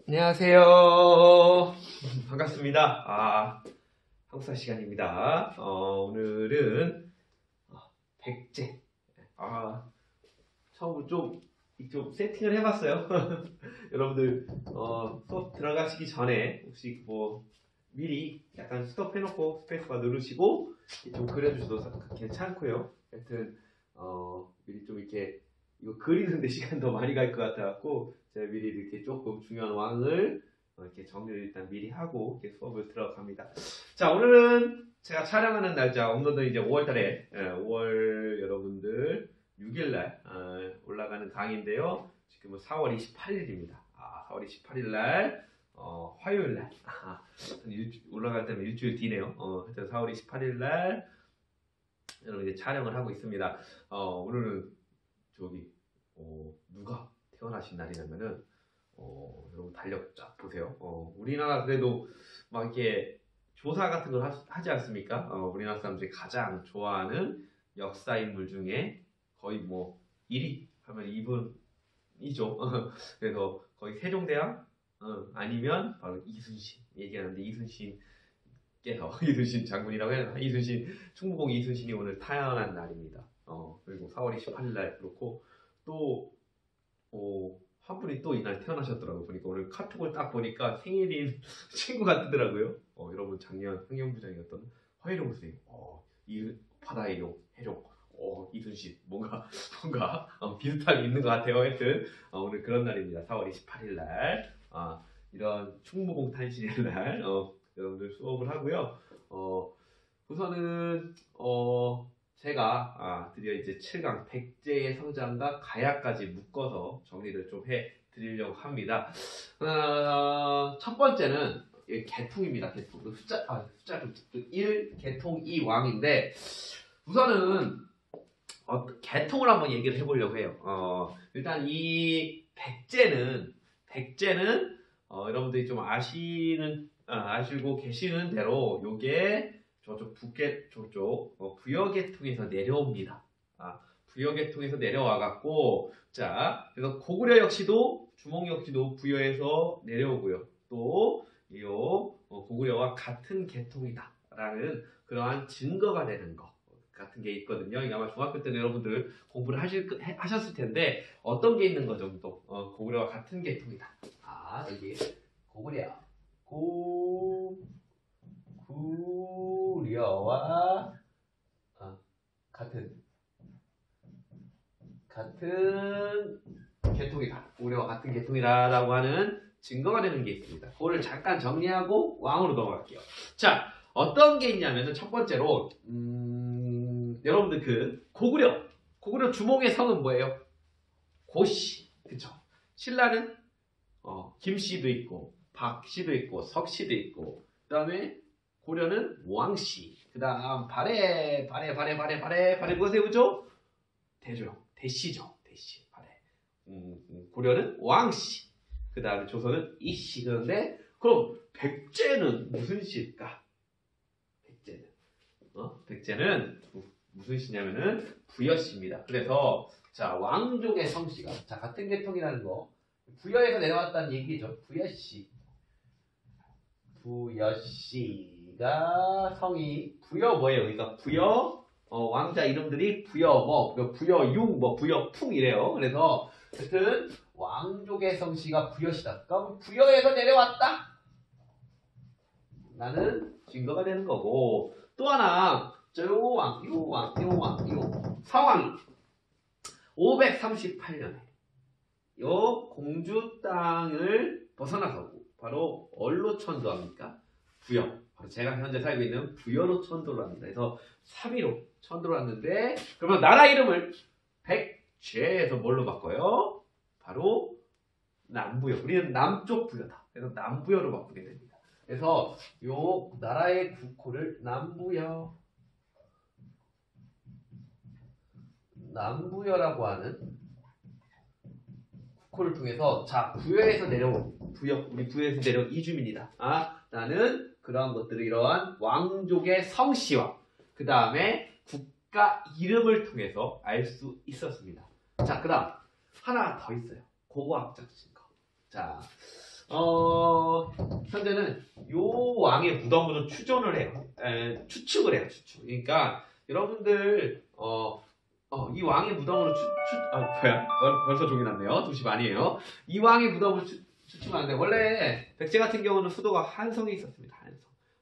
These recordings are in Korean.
안녕하세요. 반갑습니다. 한국사 시간입니다. 오늘은 백제. 처음으로 좀 세팅을 해봤어요. 여러분들 수업 들어가시기 전에 혹시 미리 약간 스톱해놓고 스페이스바 누르시고 좀 그려주셔도 괜찮고요. 하여튼 미리 좀 이렇게 이거 그리는데 시간 더 많이 갈 것 같아갖고 제가 미리 이렇게 조금 중요한 왕을 이렇게 정리를 일단 미리 하고 이렇게 수업을 들어갑니다. 자, 오늘은 제가 촬영하는 날짜 업로드 이제 5월달에 5월 여러분들 6일날 올라가는 강의인데요. 지금은 4월 28일입니다. 4월 28일날 화요일날 올라갈 때는 일주일 뒤네요. 하여튼 4월 28일날 여러분 이제 촬영을 하고 있습니다. 오늘은 누가 태어나신 날이냐면은 여러분 달력 쫙 보세요. 우리나라 그래도 막 이렇게 조사 같은 걸 하지 않습니까? 우리나라 사람들이 가장 좋아하는 역사 인물 중에 거의 1위 하면 이분이죠. 그래서 거의 세종대왕 아니면 바로 이순신 얘기하는데 이순신 장군이라고 해야 되나? 충무공 이순신이 오늘 태어난 날입니다. 그리고 4월 28일 날 그렇고 또 한 분이 또 이날 태어나셨더라고요. 보니까 오늘 카톡을 딱 보니까 생일인 친구가 뜨더라고요. 여러분 작년 환경부장이었던 허혜룡 선생님. 바다의 용, 해룡. 이순신 뭔가 비슷한 게 있는 것 같아요. 하여튼 오늘 그런 날입니다. 4월 28일 날 이런 충무공 탄신의 날 여러분들 수업을 하고요. 우선은 제가 드디어 이제 7강 백제의 성장과 가야까지 묶어서 정리를 좀 해드리려고 합니다. 첫 번째는 개통입니다. 개통. 숫자 좀 1, 개통 2 왕인데 우선은 개통을 한번 얘기를 해보려고 해요. 일단 이 백제는 여러분들이 좀 아시고 계시는 대로 요게 저쪽 저쪽 부여계통에서 내려옵니다. 부여계통에서 내려와갖고 자 그래서 고구려 역시도 주몽 역시도 부여에서 내려오고요. 또 이 고구려와 같은 계통이다라는 그러한 증거가 되는 것 같은 게 있거든요. 이게 아마 중학교 때는 여러분들 공부를 하셨을 텐데 어떤 게 있는 거죠? 또 고구려와 같은 계통이다. 여기 고구려와 같은 계통이다. 고구려와 같은 계통이다라고 하는 증거가 되는 게 있습니다. 그거를 잠깐 정리하고 왕으로 넘어갈게요. 자, 어떤 게 있냐면은 첫 번째로 여러분들 고구려 주몽의 성은 뭐예요? 고씨, 그쵸? 신라는 김씨도 있고 박씨도 있고 석씨도 있고 그다음에 고려는 왕씨, 그다음 발해 누가 세우죠? 대시죠. 대시 발해. 고려는 왕씨, 그다음에 조선은 이씨. 그런데 그럼 백제는 무슨 씨일까? 백제는 무슨 씨냐면은 부여씨입니다. 그래서 자 왕족의 성씨가 자 같은 계통이라는 거 부여에서 내려왔다는 얘기죠. 부여씨가 성이 부여 뭐예요? 그러니까 부여 왕자 이름들이 부여 부여융 부여풍 이래요. 그래서 하여튼 왕족의 성씨가 부여씨다. 그럼 부여에서 내려왔다. 라는 증거가 되는 거고 또 하나 요 사왕이 538년에 요 공주 땅을 벗어나서고 바로 얼로 천도합니까? 부여. 바로 제가 현재 살고 있는 부여로 천도를 합니다. 그래서 3위로 천도를 왔는데 그러면 나라 이름을 백제에서 뭘로 바꿔요? 바로 남부여. 우리는 남쪽 부여다. 그래서 남부여로 바꾸게 됩니다. 그래서 요 나라의 국호를 남부여라고 하는 국호를 통해서 자 부여에서 내려온 우리 부여에서 내려온 이주민이다. 나는 그러한 것들을 이러한 왕족의 성씨와 그 다음에 국가 이름을 통해서 알 수 있었습니다. 자 그다음 하나 더 있어요. 고고학적 증거. 자 현재는 요 왕의 무덤으로 추존을 해요. 추측을 해요. 추측. 그러니까 여러분들 이 왕의 무덤으로 뭐야? 벌써 종이 났네요. 2시 반이에요. 이 왕의 무덤으로 추측하는데 원래 백제 같은 경우는 수도가 한성에 있었습니다.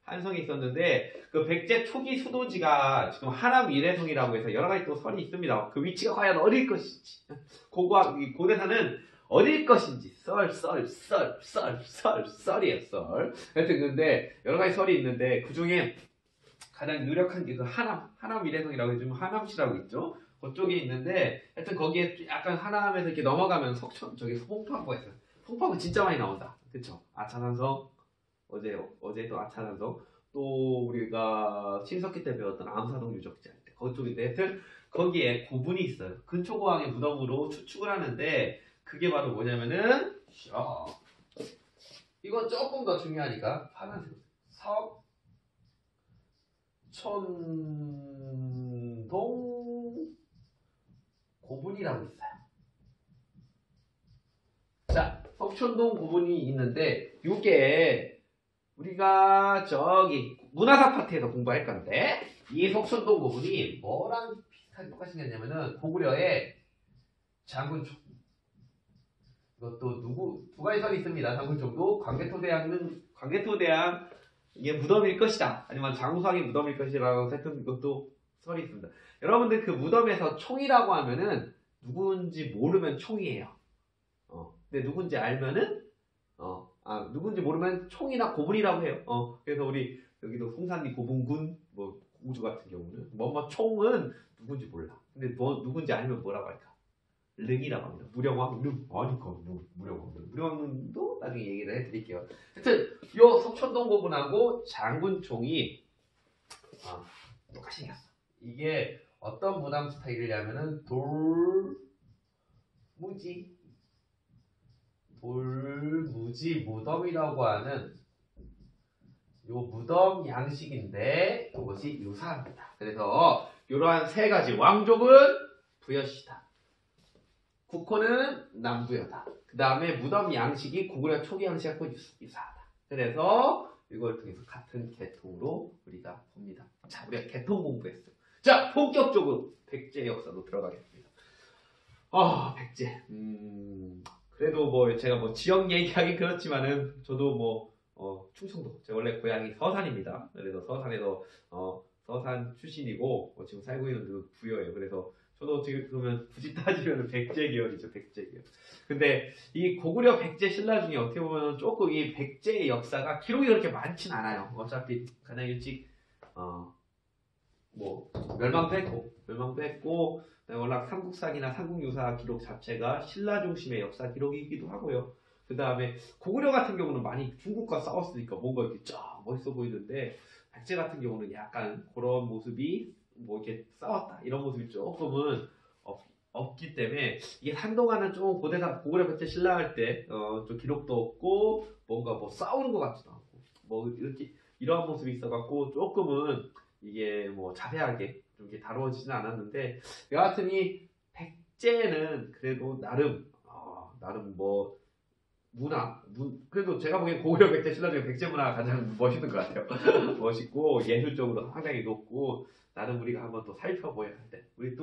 한성이 있었는데 그 백제 초기 수도지가 지금 하남 위례성이라고 해서 여러 가지 또 설이 있습니다. 그 위치가 과연 어딜 것인지 고대사는 어딜 것인지 썰이에요. 썰. 하여튼 근데 여러 가지 설이 있는데 그 중에 가장 유력한 게 그 하남 위례성이라고 해서 하남시라고 있죠. 그쪽에 있는데 하여튼 거기에 약간 하남에서 이렇게 넘어가면 석천 저기 송파구가 있어요. 송파구 진짜 많이 나온다. 그쵸? 아차산성 어제도 아차산성 또 우리가 신석기 때 배웠던 암사동 유적지 할 때 그쪽인데 하여튼 거기에 고분이 있어요. 근초고왕의 무덤으로 추측을 하는데 그게 바로 뭐냐면은 이건 조금 더 중요하니까 파란색 석천동 고분이라고 있어요. 자, 석천동 고분이 있는데 이게 우리가 저기 문화사 파트에서 공부할 건데 이 석천동 고분이 뭐랑 비슷하게 똑같이 생겼냐면은 고구려의 장군총 이것도 두 가지 설이 있습니다. 장군총도 광개토대왕 이게 무덤일 것이다. 아니면 장수왕의 무덤일 것이라고 하여튼 이것도 설이 있습니다. 여러분들 그 무덤에서 총이라고 하면은 누군지 모르면 총이에요. 근데 누군지 알면은 누군지 모르면 총이나 고분이라고 해요. 그래서 우리 여기도 홍산리 고분군 뭐 공주 같은 경우는 뭐뭐 총은 누군지 몰라. 근데 뭐 누군지 알면 뭐라고 할까? 릉이라고 합니다. 무령왕 릉. 무령왕도 나중에 얘기를 해드릴게요. 하여튼 요 석천동 고분하고 장군총이 똑같이 생겼어. 이게 어떤 무덤 스타일이냐면은 돌무지 무덤이라고 하는 요 무덤 양식인데 이것이 유사합니다. 그래서 이러한 세 가지 왕족은 부여시다. 국호는 남부여다. 그 다음에 무덤 양식이 고구려 초기 양식하고 유사하다. 그래서 이걸 통해서 같은 계통으로 우리가 봅니다. 자, 우리가 계통 공부했어요. 자, 본격적으로 백제 역사로 들어가겠습니다. 백제. 그래도 뭐 제가 뭐 지역 얘기하기 그렇지만은 저도 충청도. 제 원래 고향이 서산입니다. 그래서 서산에서 서산 출신이고 지금 살고 있는 데도 부여예요. 그래서 저도 지금 그러면 굳이 따지면 백제 계열이죠. 백제 계열. 근데 이 고구려 백제 신라 중에 어떻게 보면 조금 이 백제의 역사가 기록이 그렇게 많진 않아요. 어차피 가장 일찍 멸망도 했고 워낙 삼국사기나 삼국유사 기록 자체가 신라 중심의 역사 기록이기도 하고요. 그 다음에 고구려 같은 경우는 많이 중국과 싸웠으니까 뭔가 이렇게 쫙 멋있어 보이는데 백제 같은 경우는 약간 그런 모습이 이렇게 싸웠다 이런 모습이 조금은 없기 때문에 이게 한동안은 좀 고구려 백제 신라 할 때 좀 기록도 없고 뭔가 싸우는 것 같지도 않고 이렇게 이러한 모습이 있어갖고 조금은 이게 자세하게 좀 이렇게 다루어지지는 않았는데 여하튼 이 백제는 그래도 나름 그래도 제가 보기엔 고구려 백제 신라 중에 백제 문화가 가장 멋있는 것 같아요. 멋있고 예술적으로 상당히 높고 나름 우리가 한번 또 살펴보아야 할 때 우리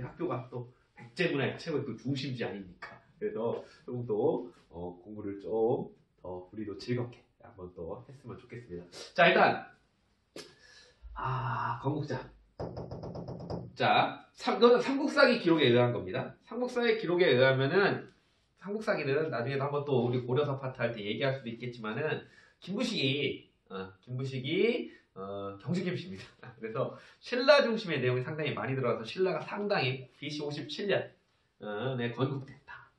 학교가 또 백제 문화의 최고의 그 중심지 아닙니까? 그래서 조금 더 공부를 좀 더 우리도 즐겁게 한번 또 했으면 좋겠습니다. 자, 일단 건국자. 자, 그거는 삼국사기 기록에 의한 겁니다. 삼국사기 기록에 의하면은 삼국사기는 나중에도 한번 또 우리 고려사 파트 할 때 얘기할 수도 있겠지만은 김부식이 경주김씨입니다. 그래서 신라 중심의 내용이 상당히 많이 들어가서 신라가 상당히 BC 57년 에 건국됐다.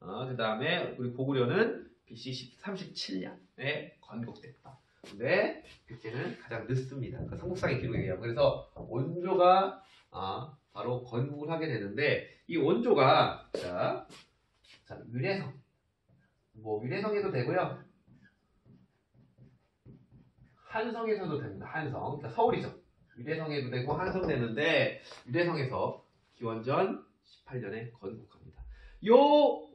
그 다음에 우리 고구려는 BC 37년에 건국됐다. 근데 백제는 가장 늦습니다. 그 삼국사기 기록에 의하면. 그래서 원조가 바로 건국을 하게 되는데 이 원조가 자 위례성 위례성에도 되고요. 한성에서도 됩니다. 한성. 그러니까 서울이죠. 위례성에도 되고 한성 되는데 위례성에서 기원전 18년에 건국합니다. 요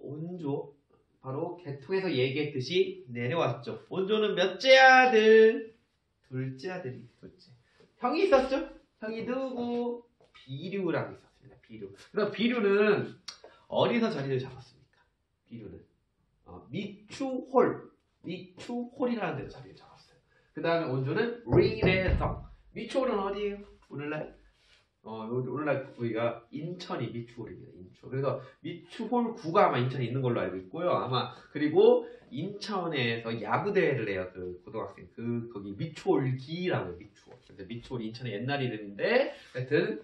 원조 바로 개통에서 얘기했듯이 내려왔죠. 원조는 몇째 아들? 둘째 아들이 둘째. 형이 있었죠? 형이 누구? 비류라고 있었습니다. 비류. 그래서 비류는 어디서 자리를 잡았습니까? 비류는 미추홀이라는 데서 자리를 잡았어요. 그 다음에 원조는 리레성. 미추홀은 어디예요? 오늘날 거기가 인천이 미추홀입니다. 인천. 그래서 미추홀 구가 아마 인천에 있는 걸로 알고 있고요. 아마 그리고 인천에서 야구 대회를 해요. 그 고등학생 거기 미추홀기라고 해요. 미추홀. 그래서 미추홀 인천의 옛날 이름인데 하여튼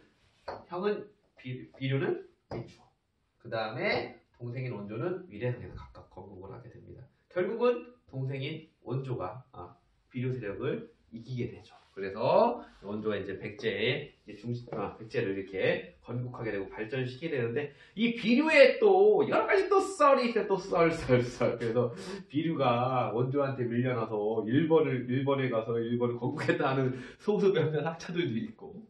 형은 비류는 미추홀. 그 다음에 동생인 원조는 위례성에서 각각 건국을 하게 됩니다. 결국은 동생인 원조가 비류 세력을 이기게 되죠. 그래서 원조가 이제 백제의 백제를 이렇게 건국하게 되고 발전시키게 되는데 이 비류에 또 여러 가지 또 썰이 있어요. 또 썰. 그래서 비류가 원조한테 밀려나서 일본에 가서 일본을 건국했다는 소수몇몇 학자들도 있고,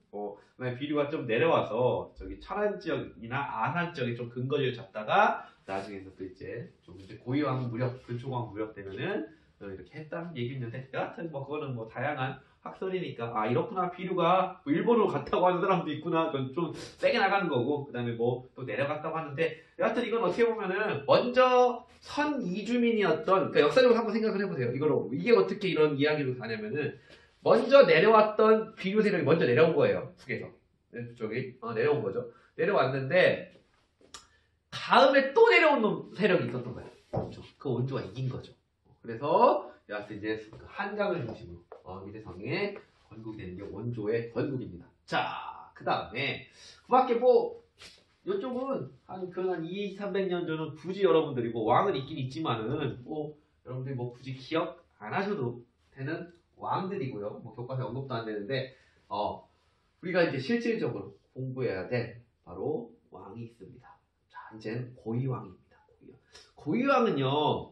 그다음에 비류가 좀 내려와서 저기 철안 지역이나 아산 지역에 좀 근거리를 잡다가 나중에는 또 이제 좀 이제 고위왕 무력, 근초왕 무력 되면은 이렇게 했다는 얘기 있는데 여하튼 그거는 다양한 학설이니까 이렇구나 비류가 일본으로 갔다고 하는 사람도 있구나. 그건 좀 세게 나가는 거고 그 다음에 또 내려갔다고 하는데 여하튼 이건 어떻게 보면은 먼저 선 이주민이었던 그러니까 역사적으로 한번 생각을 해보세요. 이게 어떻게 이런 이야기로 가냐면은 먼저 내려왔던 비류 세력이 먼저 내려온 거예요. 북에서 저기 내려온 거죠. 내려왔는데 다음에 또 내려온 세력이 있었던 거예요. 그렇죠. 그 원조가 이긴 거죠. 그래서 여하튼 이제 한강을 중심으로 위례성에 건국되는 게 원조의 건국입니다. 자, 그 다음에 그 밖에 이쪽은 한 200-300년 전은 굳이 여러분들이 왕은 있긴 있지만은 여러분들이 굳이 기억 안 하셔도 되는 왕들이고요. 교과서에 언급도 안 되는데 우리가 이제 실질적으로 공부해야 될 바로 왕이 있습니다. 자, 이제는 고위왕입니다. 고위왕은요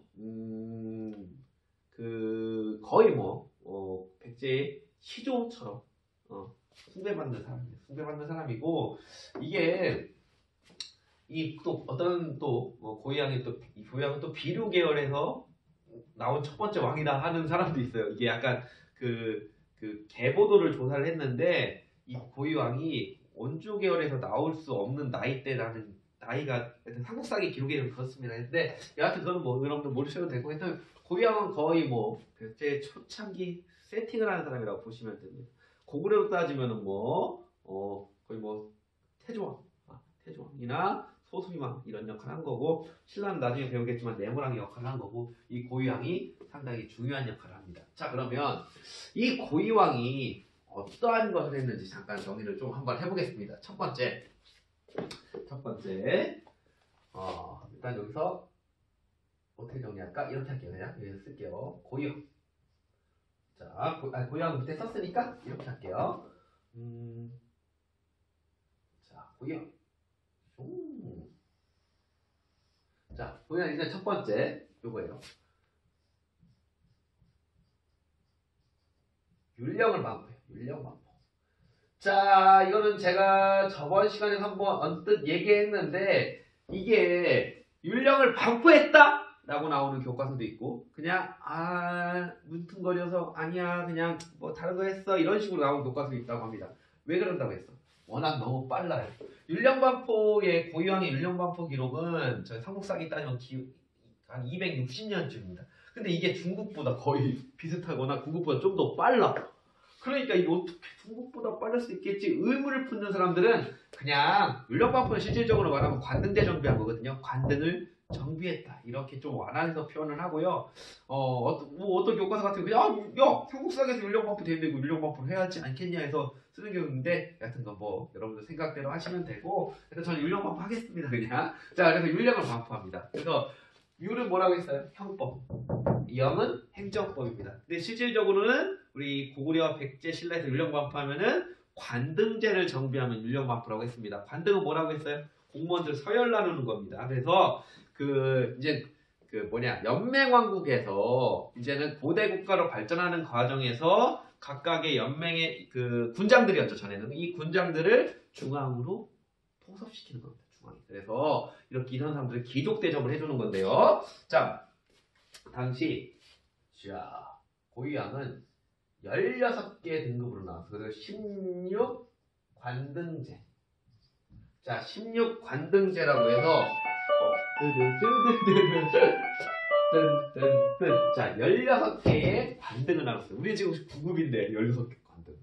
거의 백제의 시조처럼 숭배받는 사람이에요. 숭배받는 사람이고 이게 어떤 고위왕은 또 비류 계열에서 나온 첫 번째 왕이다 하는 사람도 있어요. 이게 약간 계보도를 조사를 했는데 이 고위왕이 원조 계열에서 나올 수 없는 나이대라는 나이가 삼국사기 기록에 좀 그렇습니다. 근데 여하튼 그건 여러분들 모르셔도 되고 하여튼 고위왕은 거의 백제의 초창기 세팅을 하는 사람이라고 보시면 됩니다. 고구려로 따지면은 거의 태조왕이나 소수희왕 이런 역할을 한 거고 신라는 나중에 배우겠지만 내무랑의 역할을 한 거고 이 고위왕이 상당히 중요한 역할을 합니다. 자 그러면 이 고위왕이 어떠한 것을 했는지 잠깐 정리를 좀 한번 해보겠습니다. 첫 번째 일단 여기서 어떻게 정리할까? 이렇게 할게요. 그냥 여기서 쓸게요. 고위왕. 자, 고위왕 밑에 썼으니까 이렇게 할게요. 자, 고위왕. 자, 고위왕 일단 첫 번째 요거예요. 율령을 반포해요. 율령 반포. 자, 이거는 제가 저번 시간에 한번 언뜻 얘기했는데 이게 율령을 반포했다? 라고 나오는 교과서도 있고 그냥 문퉁거려서 아니야 그냥 다른 거 했어 이런 식으로 나오는 교과서도 있다고 합니다. 왜 그런다고 했어? 워낙 너무 빨라요. 율령반포의 고위왕의 율령반포 기록은 저희 삼국사기 따지면 한 260년쯤입니다. 근데 이게 중국보다 거의 비슷하거나 중국보다 좀 더 빨라. 그러니까 이게 어떻게 중국보다 빠를 수 있겠지 의문을 품는 사람들은 그냥 율령반포는 실질적으로 말하면 관등대 정비한 거거든요. 관등을 정비했다 이렇게 좀 완화해서 표현을 하고요. 어떤 교과서 같은 거 그냥 야 삼국사기에서 율령반포 되는데 이거 율령반포를 해야 하지 않겠냐 해서 쓰는 경우인데 여하튼 여러분들 생각대로 하시면 되고 그래서 저는 율령반포 하겠습니다 그냥. 자 그래서 율령을 반포합니다. 그래서 율은 뭐라고 했어요? 형법. 영은 행정법입니다. 근데 실질적으로는 우리 고구려와 백제 신라에서 율령반포하면은 관등제를 정비하면 율령반포라고 했습니다. 관등은 뭐라고 했어요? 공무원들 서열 나누는 겁니다. 그래서 연맹왕국에서 이제는 고대 국가로 발전하는 과정에서 각각의 연맹의 군장들이었죠 전에는 이 군장들을 중앙으로 포섭시키는 겁니다. 상황이. 그래서 이렇게 이런 사람들을 귀족 대접을 해주는 건데요. 자, 당시 고유양은 16개 등급으로 나왔어. 그래서 16 관등제. 자, 16 관등제라고 해서 자, 16개의 관등을 나눴어요. 우리 지금 9급인데 16개 관등.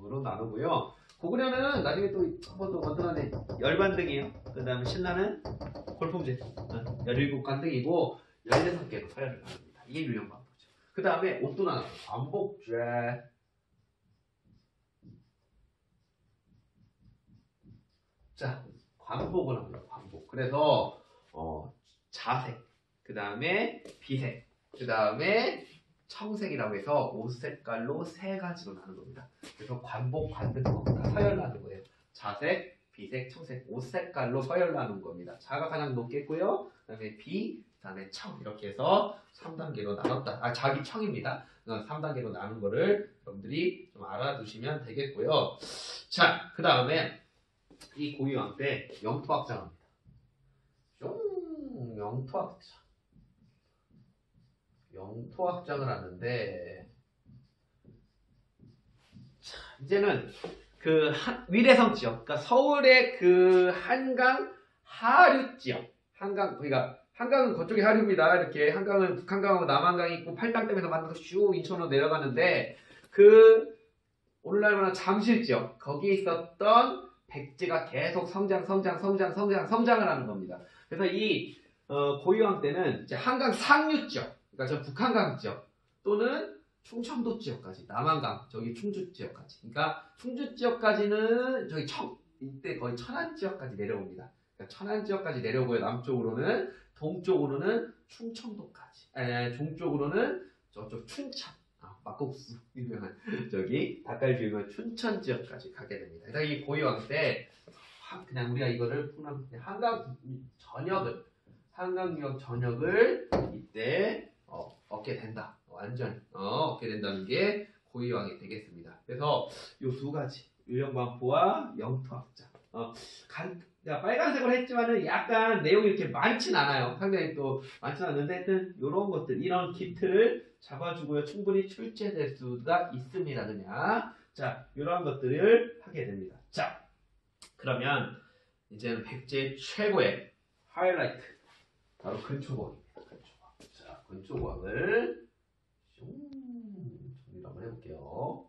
그런 나누고요. 고구려는 나중에 또 한 번 더 만들어내 열관등이에요. 그 다음에 신라는 골품제 17관등이고 16개로 서열을 나눕니다. 이게 유형 관보죠. 그 다음에 옷도 나눠요. 관복제. 자, 관복을 합니다. 관복. 그래서 자색, 그 다음에 비색, 그 다음에 청색이라고 해서 옷 색깔로 3가지로 나눈 겁니다. 그래서 관복, 관등 다 서열 나눈 거예요. 자색, 비색, 청색, 옷 색깔로 서열 나눈 겁니다. 자가 가장 높겠고요. 그 다음에 비, 그 다음에 청 이렇게 해서 3단계로 나눴다. 자기 청입니다. 3단계로 나눈 거를 여러분들이 좀 알아두시면 되겠고요. 자, 그 다음에 이 고유왕 때 영토학장합니다. 영토학장을 하는데, 자, 이제는 그 위례성 지역, 그러니까 서울의 그 한강 하류 지역, 그러니까 한강은 그쪽이 하류입니다. 이렇게 한강은 북한강하고 남한강이 있고 팔당 댐에서 만나서 쭉 인천으로 내려가는데, 그 오늘날 잠실 지역 거기에 있었던 백제가 계속 성장을 하는 겁니다. 그래서 이 고유왕 때는 이제 한강 상류 지역, 그러니까 저 북한강 지역 또는 충청도 지역까지, 남한강 저기 충주 지역까지, 그러니까 충주 지역까지는 저기 이때 거의 천안 지역까지 내려옵니다. 그러니까 천안 지역까지 내려오고요. 남쪽으로는, 동쪽으로는 충청도까지, 동쪽으로는 저쪽 춘천, 막국수 유명한 저기 닭갈비 유명한 춘천 지역까지 가게 됩니다. 그래서 이 고유왕 때 그냥 우리가 이거를 한강유역 전역을 이때 얻게 된다. 완전히 얻게 된다는 게 고유왕이 되겠습니다. 그래서 이 두 가지 유령광포와 영토학장. 빨간색으로 했지만은 약간 내용이 이렇게 많진 않아요. 상당히 또 많진 않은데 하여튼 이런 것들, 이런 키트를 잡아주고요. 충분히 출제될 수가 있습니다. 그냥. 자, 이러한 것들을 하게 됩니다. 자, 그러면 이제는 백제 최고의 하이라이트. 바로 근초광입니다. 근초광. 자, 근초광을 정리를 한번 해볼게요.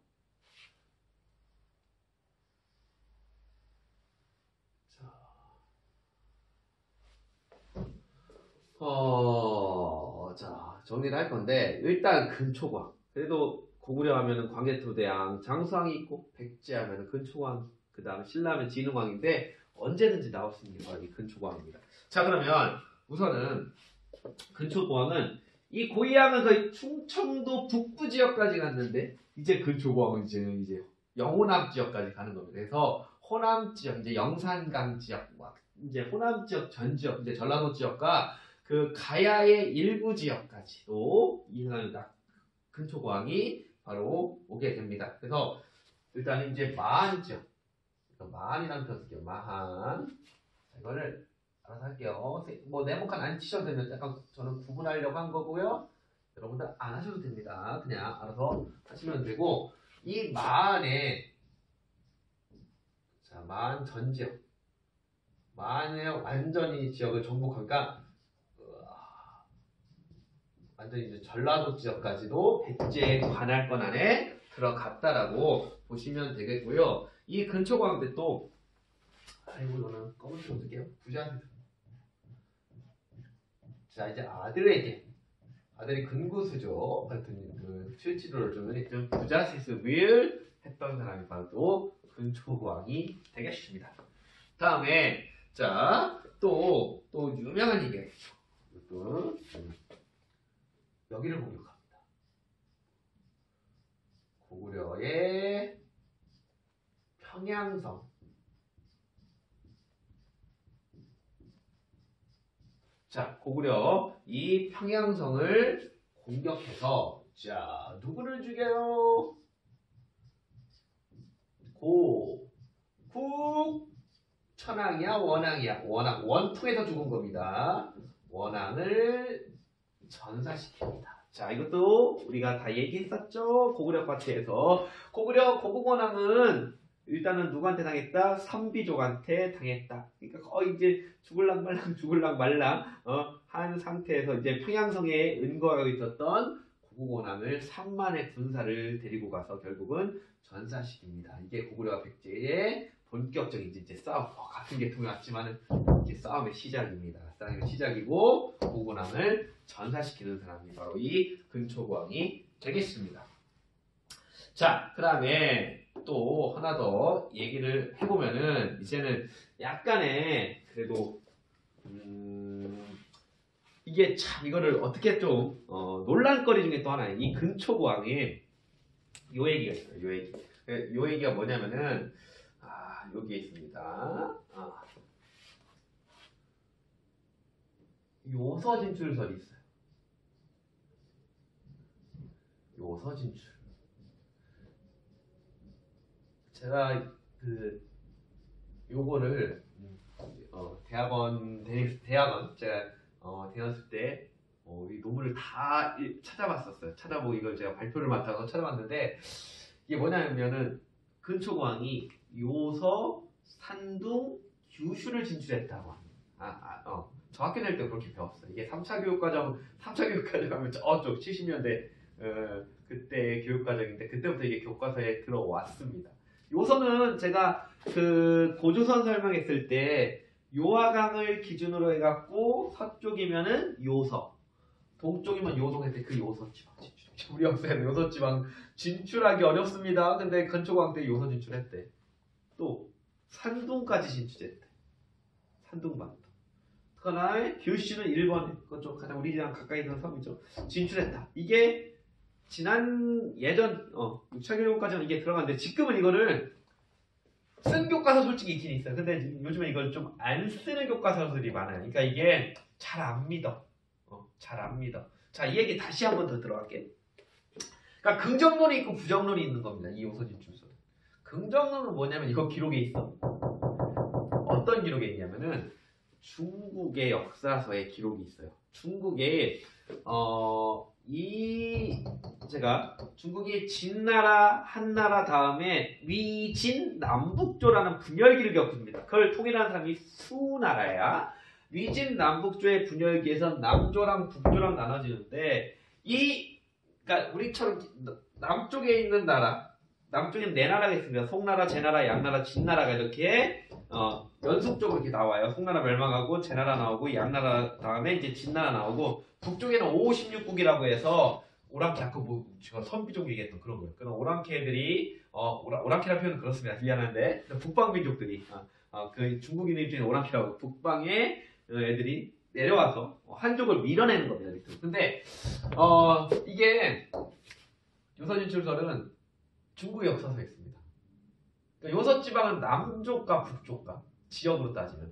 자, 정리를 할 건데, 일단 근초광. 그래도 고구려 하면은 광개토대왕, 장수왕이 있고, 백제 하면은 근초광, 그 다음에 신라면 진흥왕인데, 언제든지 나올 수 있는 게 바로 이 근초광입니다. 자, 그러면 우선은 근초광은 이 고유왕은 거의 충청도 북부 지역까지 갔는데, 이제 근초광은 이제 영호남 지역까지 가는 겁니다. 그래서 호남 지역, 이제 영산강 지역, 이제 호남 지역 전 지역, 이제 전라도 지역과 그 가야의 일부 지역까지도 이 근초광이 바로 오게 됩니다. 그래서 일단 이제 마한 지역, 마한이라는 표현 쓸게요. 마한. 자, 이거를 알아서 할게요. 뭐 네모칸 안 치셔도 됩니다. 약간 저는 구분하려고 한 거고요. 여러분들 안 하셔도 됩니다. 그냥 알아서 하시면 되고, 이 마한에, 자, 마한 전 지역, 마한의 완전히 지역을 정복하니까 완전히 이제 전라도 지역까지도 백제의 관할권 안에 들어갔다라고 보시면 되겠고요. 이 근초광대 또, 이거는 검은색 쓸게요. 부자색. 자, 이제 아들이 근구수죠. 하여튼 그 실치도를 좀 부자세습을 했던 사람이 바로 근초광이 되겠습니다. 다음에 자, 또 유명한 얘기가 있죠. 또 여기를 공격합니다. 고구려의 평양성. 자, 고구려 이 평양성을 공격해서, 자, 누구를 죽여요? 천왕이야, 원왕이야? 원왕, 원통에서 죽은 겁니다. 원왕을 전사시킵니다. 자, 이것도 우리가 다 얘기했었죠? 고구려 파트에서. 고구려 고국원왕은 일단은 누구한테 당했다? 선비족한테 당했다. 그러니까 거의 이제 죽을랑 말랑 한 상태에서 이제 평양성에 은거하고 있었던 고국원왕을 3만의 군사를 데리고 가서 결국은 전사시킵니다. 이게 고구려와 백제의 본격적인 이제 싸움, 같은 계통이 왔지만은 이제 싸움의 시작입니다. 싸움의 시작이고 고국원왕을 전사시키는 사람이 바로 이 근초고왕이 되겠습니다. 자, 그 다음에 또 하나 더 얘기를 해보면은 이제는 약간의 그래도 이게 참 이거를 어떻게 좀 논란거리 중에 또 하나예요. 이 근초고왕이 요 얘기가 있어요. 요 얘기. 요 얘기가 뭐냐면은 여기에 있습니다. 요서진출설이 있어요. 요서진출. 제가 요거를 대학원 제가 다녔을 때 이 논문을 다 찾아봤었어요. 찾아보고 이걸 제가 발표를 맡아서 찾아봤는데 이게 뭐냐면은 근초고왕이 요서, 산둥, 규슈를 진출했다고 합니다. 저 학교 다닐 때 그렇게 배웠어요. 이게 3차 교육과정 하면 저쪽 70년대 그때 교육과정인데 그때부터 이게 교과서에 들어왔습니다. 요서는 제가 그 고조선 설명했을 때 요하강을 기준으로 해갖고 서쪽이면은 요서, 동쪽이면 요동 했을 때 그 요서 지방 진출. 우리 역사에는 요서 지방 진출하기 어렵습니다. 근데 근초고왕 때 요서 진출했대. 또 산둥까지 진출했대. 산둥반도. 그 다음에 규슈는 일본 그쪽 가장 우리랑 가까이 있는 섬이죠. 진출했다. 이게 지난 예전 6차 교육과정은 이게 들어갔는데 지금은 이거를 쓴 교과서 솔직히 있긴 있어요. 근데 요즘에 이걸 좀 안 쓰는 교과서들이 많아요. 그러니까 이게 잘 안 믿어. 잘 안 믿어. 자, 이 얘기 다시 한 번 더 들어갈게. 그러니까 긍정론이 있고 부정론이 있는 겁니다. 이 요서진출설. 긍정론은 뭐냐면 이거 기록에 있어. 어떤 기록에 있냐면은 중국의 역사서에 기록이 있어요. 중국에 제가 중국이 진나라, 한나라 다음에 위진, 남북조라는 분열기를 겪습니다. 그걸 통일한 사람이 수나라야. 위진, 남북조의 분열기에서 남조랑 북조랑 나눠지는데 그러니까 우리처럼 남쪽에 있는 나라, 남쪽에는 네 나라가 있습니다. 송나라, 제나라, 양나라, 진나라가 이렇게 연속적으로 이렇게 나와요. 송나라 멸망하고 제나라 나오고 양나라 다음에 이제 진나라 나오고 북쪽에는 516국이라고 해서 오랑캐 아까 제가 선비족 얘기했던 그런 거예요. 그런 오랑캐들이 오랑캐라는 표현은 그렇습니다. 미안한데 북방민족들이 그 중국인들 입장에 오랑캐라고 북방의 애들이 내려와서 한족을 밀어내는 겁니다. 근데 이게 요서진출설은 중국의 역사서에 있습니다. 그러니까 요서 지방은 남쪽과 북쪽과 지역으로 따지면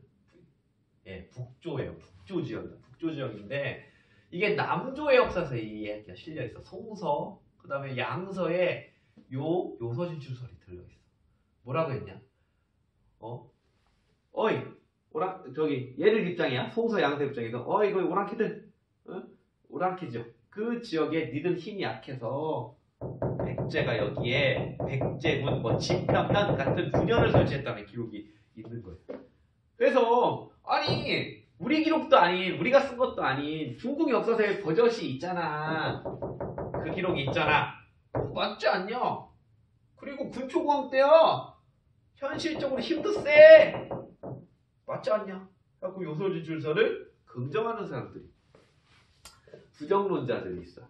북조예요. 북조 지역이다. 북조 지역인데 이게 남조의 역사서에 이 이야기가 실려 있어. 송서, 그다음에 양서에 요서진출설이 들려 있어. 뭐라고 했냐? 어이 저기 얘들 입장이야. 송서 양서 입장에서 이거 오랑캐들 오랑캐죠. 그 지역에 니들 힘이 약해서 백제가 여기에 백제군 진평현 같은 군현을 설치했다는 기록이 있는 거예요. 그래서 아니 우리 기록도 아닌 우리가 쓴 것도 아닌 중국 역사서에 버젓이 있잖아. 그 기록이 있잖아. 맞지 않냐? 그리고 근초고왕 때야 현실적으로 힘도 세. 맞지 않냐? 그래서 요서진출설을 긍정하는 사람들이 부정론자들이 있어.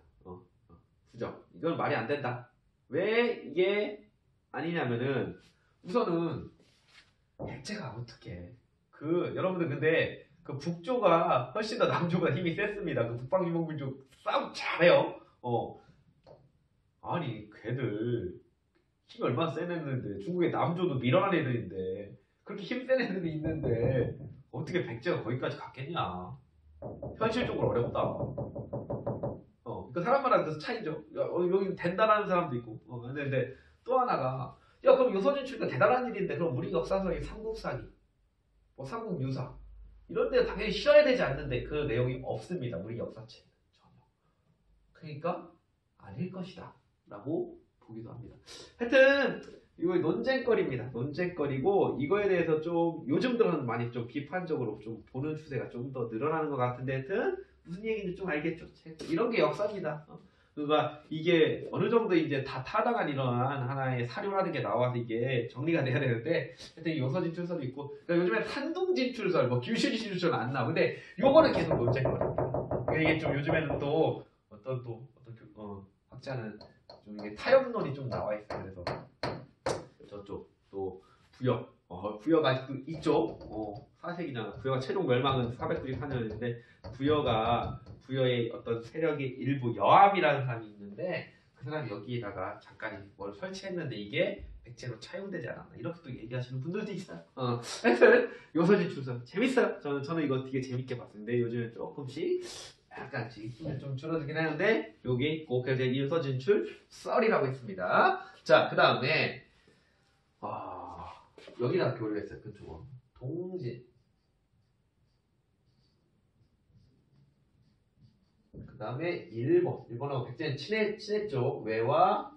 부정. 이건 말이 안 된다. 왜 이게 아니냐면은 우선은 백제가 어떻게 여러분들 근데 그 북조가 훨씬 더 남조보다 힘이 셌습니다. 그 북방유목민족 싸움 잘해요. 아니 걔들 힘이 얼마나 센 애들인데 중국의 남조도 밀어난 애들인데 그렇게 힘센 애들이 있는데 어떻게 백제가 거기까지 갔겠냐. 현실적으로 어렵다. 그 사람마다 그 차이죠. 여기 된다라는 사람도 있고. 근데 또 하나가 그럼 요서진출도 대단한 일인데 그럼 우리 역사서의 삼국사기 뭐 삼국유사 이런 데 당연히 실어야 되지 않는데 그 내용이 없습니다. 우리 역사책에는 전혀. 그러니까 아닐 것이다 라고 보기도 합니다. 하여튼 이거 논쟁거리입니다. 논쟁거리고 이거에 대해서 좀 요즘 들어는 많이 좀 비판적으로 좀 보는 추세가 좀 더 늘어나는 것 같은데 하여튼 무슨 얘기인지 좀 알겠죠? 이런 게 역사입니다. 그러니까 이게 어느 정도 이제 다 타당한 이런 하나의 사료라는 게 나와서 이게 정리가 돼야 되는데 하여튼 요서진출설도 있고 그러니까 요즘에 산둥진출설, 뭐 규슈진출설 안 나와. 근데 요거는 계속 논쟁거리입니다. 이게 좀 요즘에는 또 어떤 학자는 좀 이게 타협론이 좀 나와 있어요. 그래서 저쪽 또 부여가 아직도 있죠. 4세기잖아. 부여가 최종 멸망은 494년인데 부여의 어떤 세력의 일부 여암이라는 사람이 있는데 그 사람이 여기에다가 잠깐 뭘 설치했는데 이게 백제로 차용되지 않았나 이렇게 또 얘기하시는 분들도 있어요. 하여튼 요서진출설 재밌어요. 저는 이거 되게 재밌게 봤는데 요즘에 조금씩 약간씩 힘이 좀 줄어들긴 하는데 여기 꼭 그래서 요서진출설이라고 했습니다. 자, 그 다음에 여기다 교류했어요. 그쪽은 동진. 그 다음에 일본하고 백제는 친했죠. 왜와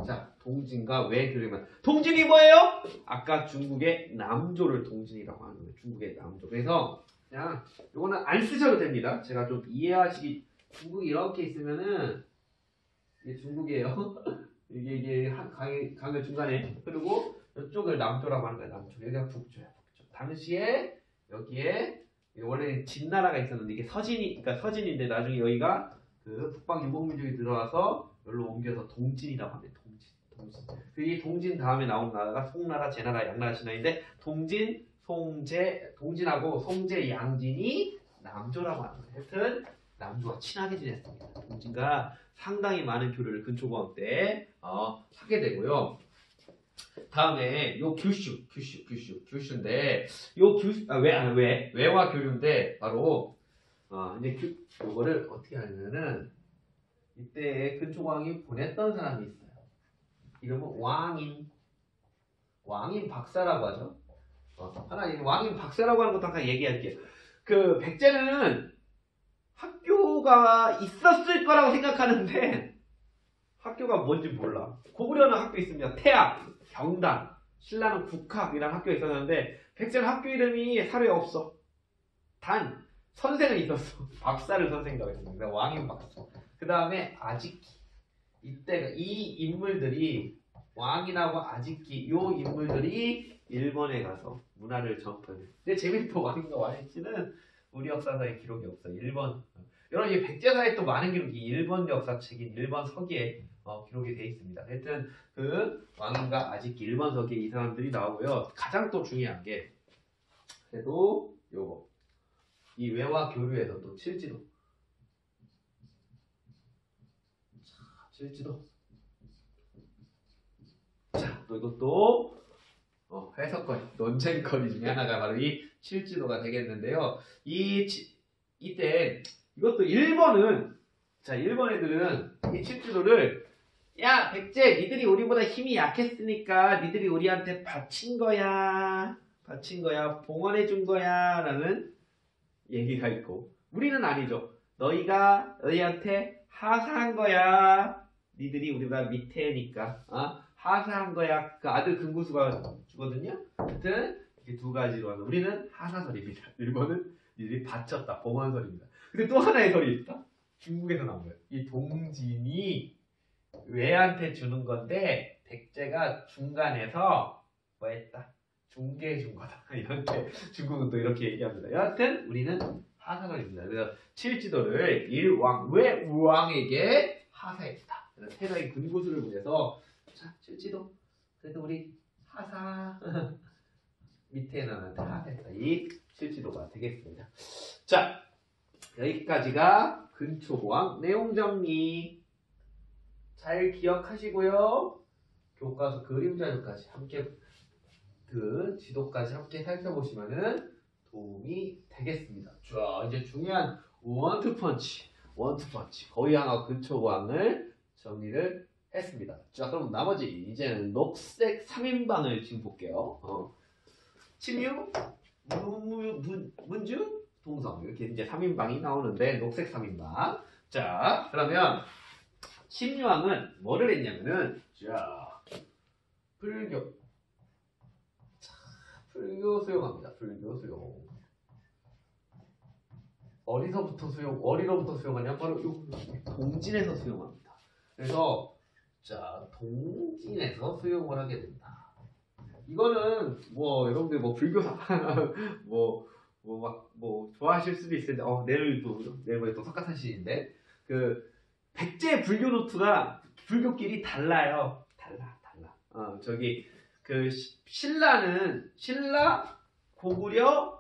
자, 동진과 왜 교류만. 동진이 뭐예요? 아까 중국의 남조를 동진이라고 하는 거예요. 중국의 남조. 그래서 그냥 이거는 안 쓰셔도 됩니다. 제가 좀 이해하시기 중국이 이렇게 있으면은 이게 중국이에요. 이게 강의 중간에 흐르고 이쪽을 남조라고 하는 거예요. 남조. 여기가 북조야. 북조. 당시에 여기에 원래 진나라가 있었는데 이게 그러니까 서진인데 나중에 여기가 그 북방 유목민족이 들어와서 여기로 옮겨서 동진이라고 합니다. 동진. 이 동진 다음에 나온 나라가 송나라, 제나라, 양나라, 신라인데 동진하고 송제, 양진이 남조라고 하는 거예요. 하여튼 남조와 친하게 지냈습니다. 동진과 상당히 많은 교류를 근초고학 때 하게 되고요. 다음에 요 규슈인데 요 왜와 교류인데 바로 이제 요거를 어떻게 하냐면은 이때 근초고학이 보냈던 사람이 있어요. 이름은 왕인 박사라고 하죠. 왕인 박사라고 하는 것도 아까 얘기할게요. 그 백제는 학교가 있었을 거라고 생각하는데 학교가 뭔지 몰라. 고구려는 학교 있습니다. 태학, 경단, 신라는 국학이라는 학교가 있었는데 백제는 학교 이름이 사료에 없어. 단 선생은 있었어. 박사를 선생이라고 했습니다. 왕인 박사. 그 다음에 아지키. 이때 이 인물들이 왕인하고 아지키 요 인물들이 일본에 가서 문화를 전파해요. 근데 재밌다. 왕인과 와이치는 우리 역사사에 기록이 없어요. 여러분 이 백제사에 또 많은 기록이 일본 역사책인 일본 서기에 기록이 돼 있습니다. 하여튼 그 왕인과 아지키 일본 서기에 이 사람들이 나오고요. 가장 또 중요한 게 그래도 요거 이 외화 교류에서 또 칠지도 자, 또 이것도 해석거리, 논쟁거리 중에 하나가 바로 이 칠지도가 되겠는데요. 이때 이것도 일본 애들은 이 칠지도를 야, 백제, 니들이 우리보다 힘이 약했으니까 니들이 우리한테 바친 거야, 봉헌해 준 거야 라는 얘기가 있고 우리는 아니죠. 너희가 너희한테 하사한 거야. 니들이 우리가 밑에니까 하사한 거야. 그 아들 금구수가 주거든요. 하여튼 이렇게 두 가지로 하는 우리는 하사설입니다. 일본은 니들이 바쳤다. 봉헌설입니다. 근데 또 하나의 설이 있다. 중국에서 나온 거예요. 이 동진이 왜한테 주는 건데 백제가 중간에서 뭐 했다. 중개해 준 거다. 이렇게 중국은 또 이렇게 얘기합니다. 여하튼 우리는 하사설입니다. 그래서 칠지도를 왜 우왕에게 하사했다. 세력의 군고수를 보내서 자, 칠지도 그래도 우리 하사 밑에는 하사했다. 이 칠지도가 되겠습니다. 자, 여기까지가 근초고학 내용 정리 잘 기억하시고요. 교과서 그림 자료까지 함께 그 지도까지 함께 살펴보시면은 도움이 되겠습니다. 자, 이제 중요한 원투펀치 거위항하고 근초고학을 정리를 했습니다. 자, 그럼 나머지 이제는 녹색 3인방을 지금 볼게요. 침유, 문주, 동성 이렇게 이제 3인방이 나오는데 녹색 3인방. 자, 그러면 침유왕은 뭐를 했냐면은 자, 불교. 자, 불교 수용합니다. 불교 수용. 어디서부터 수용하냐? 바로 요 동진에서 수용합니다. 그래서 자, 동진에서 수용을 하게 된다. 이거는 뭐 여러분들 뭐 불교사 뭐 좋아하실 수도 있을 텐데 내일 모레 또 석가탄신인데 그 백제 불교 노트가 불교끼리 달라요. 달라. 저기 그 신라 고구려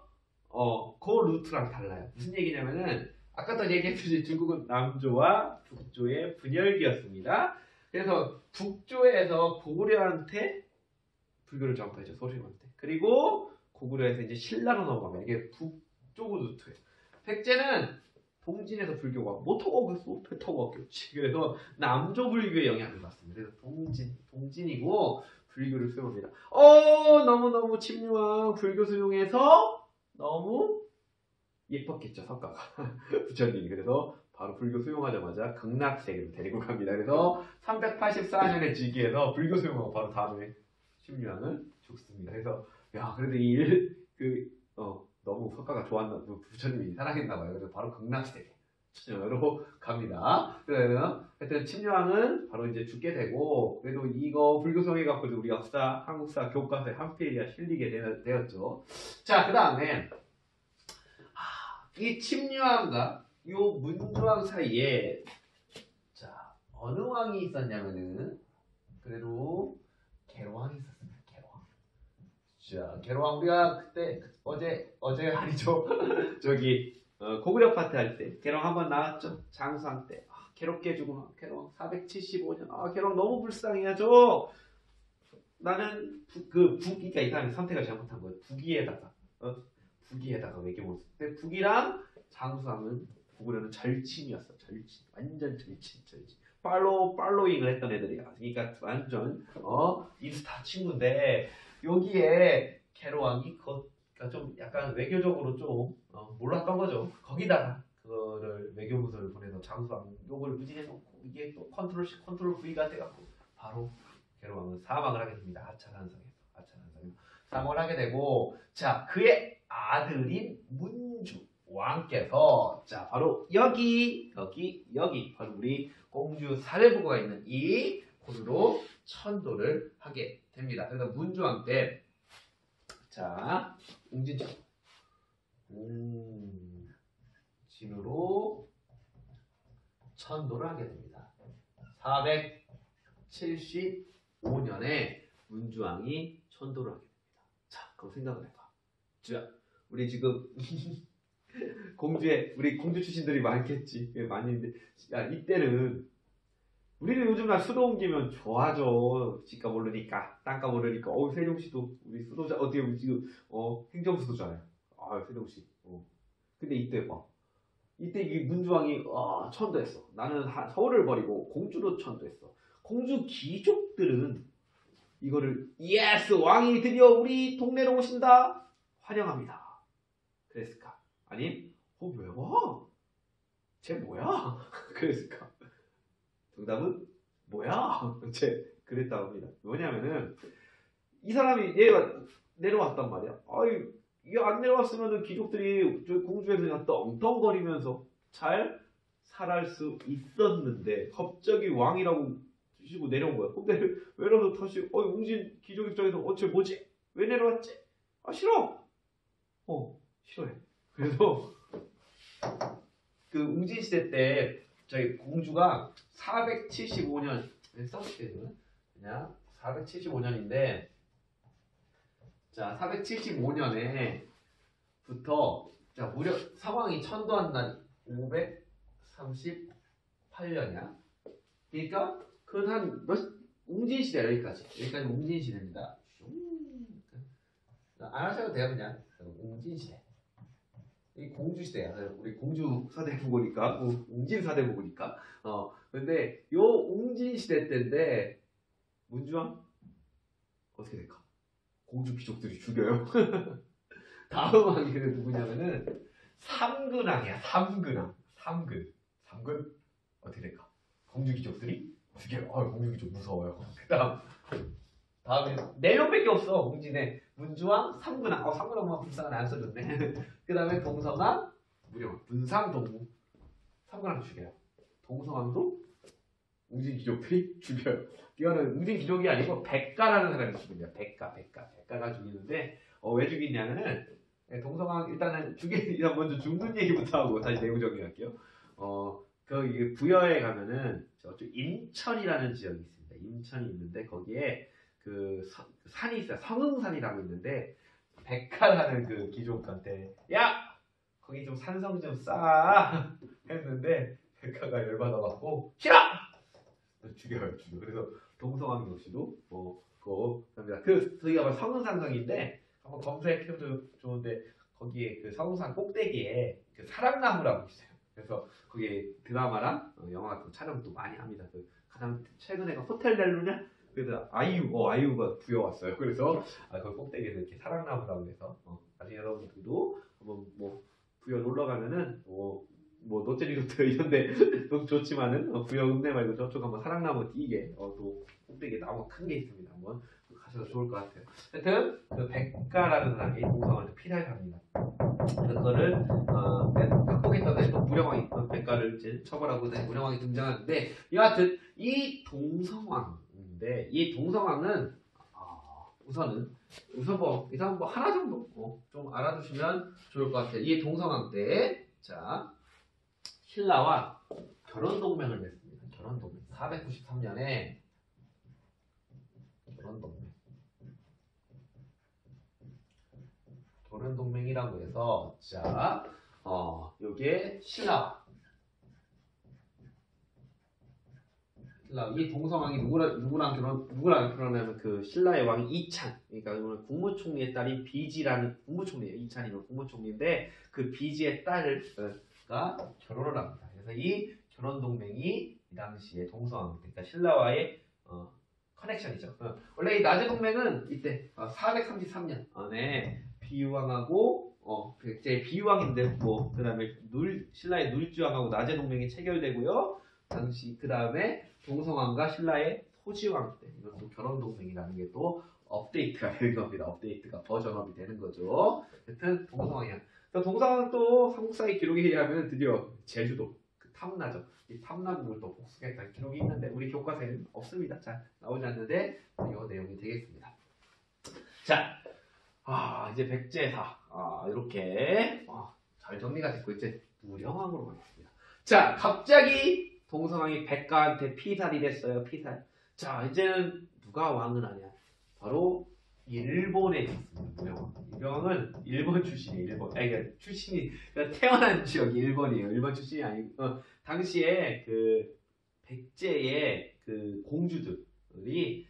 그 루트랑 달라요. 무슨 얘기냐면은 아까도 얘기했듯이 중국은 남조와 북조의 분열기였습니다. 그래서 북조에서 고구려한테 불교를 정복했죠. 소심한테. 그리고 고구려에서 이제 신라로 넘어가면 이게 북쪽 루트예요. 백제는 동진에서 불교가 뭐 터고 배 터고 왔겠지. 그래서 남조 불교의 영향을 받습니다. 그래서 동진이고 불교를 수용합니다. 너무너무 침유왕 불교 수용해서 너무 예뻤겠죠, 석가가. 부처님이. 그래서 바로 불교 수용하자마자 극락세계로 데리고 갑니다. 그래서 384년에 즉위해서 불교 수용하고 바로 다음에 침유왕은 죽습니다. 그래서 야, 그래도 너무 석가가 좋았나, 부처님이 사랑했나 봐요. 그래서 바로 극락세계로 갑니다. 그러면 하여튼 침유왕은 바로 이제 죽게 되고, 그래도 이거 불교 수용해갖고 우리 역사, 한국사, 교과서에 한 페이지가 실리게 되었죠. 자, 그 다음에 이 침유왕과 요 문주왕 사이에 자, 어느 왕이 있었냐면은 그래도 계로왕이 있었습니다. 계로왕. 자, 계로왕 우리가 그때 어제 아니죠. 저기 고구려 파트 할 때 계로왕 한번 나왔죠. 장수왕 때. 괴롭게 해주구나. 계로왕 475년. 계로왕 너무 불쌍해야죠. 나는 그러니까 이 사람이 선택을 잘못한 거예요. 북위에다가 외교를 했을 때 북이랑 장수왕은 고구려는 절친이었어. 절친. 완전 절친. 팔로잉을 했던 애들이야. 그러니까 완전 인스타 친구인데 여기에 계로왕이 그러니까 좀 약간 외교적으로 좀 몰랐던 거죠. 거기다가 그거를 외교부서를 보내서 장수왕 욕을 의지해놓고 이게 또 컨트롤 C 컨트롤 V가 돼갖고 바로 계로왕은 사망을 하게 됩니다. 아차란성에서 사망을 하게 되고 자 그의 아들인 문주 왕께서 자 바로 여기 바로 우리 공주 사례부가 있는 이 곳으로 천도를 하게 됩니다. 그래서 문주왕 때 자 웅진으로 천도를 하게 됩니다. 475년에 문주왕이 천도를 하게 됩니다. 자 그럼 생각을 해봐. 자 우리 지금 우리 공주 출신들이 많겠지. 많이 있는데 야 이때는 우리는 요즘 날 수도 옮기면 좋아져. 집값 오르니까 땅값 오르니까 세종시도 우리 수도자 어떻게 지금 행정수도잖아요. 세종시. 근데 이때 봐. 이때 이 문주왕이 천도했어. 나는 서울을 버리고 공주로 천도했어. 공주 귀족들은 이거를 예스 왕이 드디어 우리 동네로 오신다 환영합니다. 그랬을까? 아님 왜 와? 쟤 뭐야? 그랬을까? 정답은 뭐야? 쟤 그랬다고 합니다. 뭐냐면은 이 사람이 얘가 내려왔단 말이야. 이게 안 내려왔으면은 귀족들이 저 공주에서 그냥 떵떵거리면서 잘 살할 수 있었는데 갑자기 왕이라고 주시고 내려온 거야. 근데 왜 이러서 다시 웅진 귀족 입장에서 쟤 뭐지? 왜 내려왔지? 싫어. 싫어해. 그래서 그 웅진 시대 때 저희 공주가 475년 그냥 475년인데 자 475년에부터 자 무려 사왕이 천도한 날이 538년이야. 그러니까 그건 한 웅진 시대 여기까지 웅진 시대입니다. 안 하셔도 돼요 그냥 웅진 시대. 이 공주 시대야. 우리 공주 사대부고니까, 웅진 사대부고니까. 근데 요 웅진 시대 때인데 문주왕 어떻게 될까? 공주 귀족들이 죽여요. 다음 왕이 누구냐면은 삼근왕이야. 삼근왕. 삼근 어떻게 될까? 공주 귀족들이 죽여요. 공주 귀족 무서워요. 다음에 4명밖에 없어. 웅진에 문주왕, 삼근왕. 삼근왕만 불쌍한 안 써줬네. 그 다음에 동성왕, 무령, 문상동무. 삼근왕 죽여요. 동성왕도 웅진 귀족들이 죽여요. 이거는 웅진 귀족이 아니고 백가라는 사람이 죽입니다. 백가가 죽이는데 왜 죽이냐면은 동성왕 일단은 일단 먼저 죽는 얘기부터 하고 다시 내용 정리할게요. 그 부여에 가면은 저쪽 임천이라는 지역이 있습니다. 임천이 있는데 거기에 그 산이 있어요. 성흥산이라고 있는데 백가라는 그 귀족한테 야 거기 좀 산성 좀 쌓아 했는데 백가가 열받아갖고 싫어 죽여요. 그래서 동성왕 역시도 그거 합니다. 저기가 바로 성흥산성인데 한번 검색해도 좋은데 거기에 그 성흥산 꼭대기에 그 사랑나무라고 있어요. 그래서 거기에 드라마랑 영화 같은 촬영도 많이 합니다. 그 가장 최근에가 호텔 델루냐? 그래서 아이유가 부여왔어요. 그래서 거기 꼭대기에서 이렇게 사랑나무라고 해서 나중에 여러분들도 한번 부여 놀러 가면은 롯데리조트 이런데 너무 좋지만은 부여 읍내 말고 저쪽 한번 사랑나무 뒤에 또 꼭대기에 나무 큰 게 있습니다. 한번 가셔도 좋을 것 같아요. 하여튼 그 백가라는 사람이 동성한테 피살을 합니다. 그거를 극복했던 또 무령왕이 백가를 이제 처벌하고 무령왕이 등장하는데 여하튼 이 동성왕인데 이 동성왕은 우선 하나 정도 좀 알아두시면 좋을 것 같아요. 이 동성왕 때 신라와 결혼 동맹을 맺습니다. 결혼 동맹 493년에 결혼 동맹이라고 해서 요게 신라 이 동성왕이 누구랑 결혼하면 그 신라의 왕 이찬, 그러니까 국무총리의 딸인 비지라는 국무총리예요. 이찬이면 국무총리인데 그 비지의 딸가 결혼을 합니다. 그래서 이 결혼 동맹이 이 당시에 동성왕, 그러니까 신라와의 커넥션이죠. 원래 이 나제 동맹은 이때 433년 안에 비유왕하고 백제의 비유왕인데 그다음에 신라의 누르주왕하고 나제 동맹이 체결되고요. 당시 그다음에 동성왕과 신라의 소지왕 때 이것도 결혼 동맹이라는 게 또 업데이트가 되는 겁니다. 업데이트가 버전업이 되는 거죠. 하여튼 동성왕이야. 동성왕은 또 삼국사의 기록에 의하면 드디어 제주도 탐나죠. 이 탐나국을 또 복수했다는 기록이 있는데 우리 교과서에는 없습니다. 나오지 않는데 이 내용이 되겠습니다. 이제 백제사 이렇게 잘 정리가 됐고 이제 무령왕으로 가겠습니다. 갑자기 동성왕이 백가한테 피살이 됐어요. 피살. 이제는 누가 왕을 하냐? 바로 일본에 있습니다. 무령왕. 무령왕은 일본 출신이에요. 그러니까 태어난 지역이 일본이에요. 일본 출신이 아니고 당시에 그 백제의 그 공주들이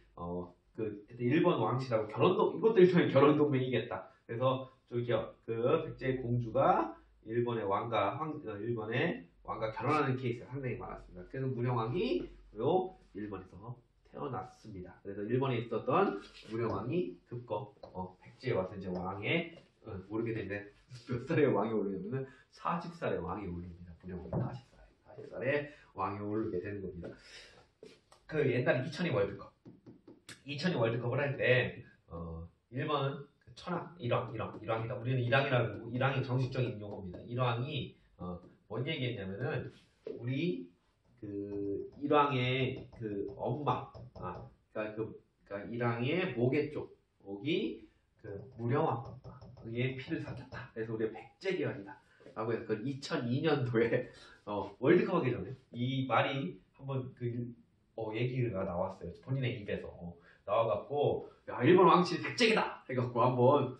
일본 왕실하고 이것도 일종의 결혼 동맹이겠다. 그래서 그 백제의 공주가 일본의 왕과 결혼하는 케이스가 상당히 많았습니다. 그래서 무령왕이 일본에서 태어났습니다. 그래서 일본에 있었던 무령왕이 백제에 와서 이제 왕에 오르게 되는데 몇 살에 왕이 오르냐면은 40살에 왕이 오릅니다. 무령왕이 40살에 왕이 오르게 되는 겁니다. 그 옛날 2002 월드컵을 할 때 일본은 천황, 일왕이다. 우리는 일왕이라고 부르고 일왕이 정식적인 용어입니다. 일왕이 뭔 얘기했냐면은 우리 그 일왕의 그 엄마, 그러니까 일왕의 모계 쪽이 그 무령왕의 피를 삭혔다. 그래서 우리가 백제계열이다라고 해서 그 2002년도에 월드컵 하기 전에 이 말이 한번 얘기가 나왔어요. 본인의 입에서 나와갖고 일본 왕실이 백제계다 해갖고 한번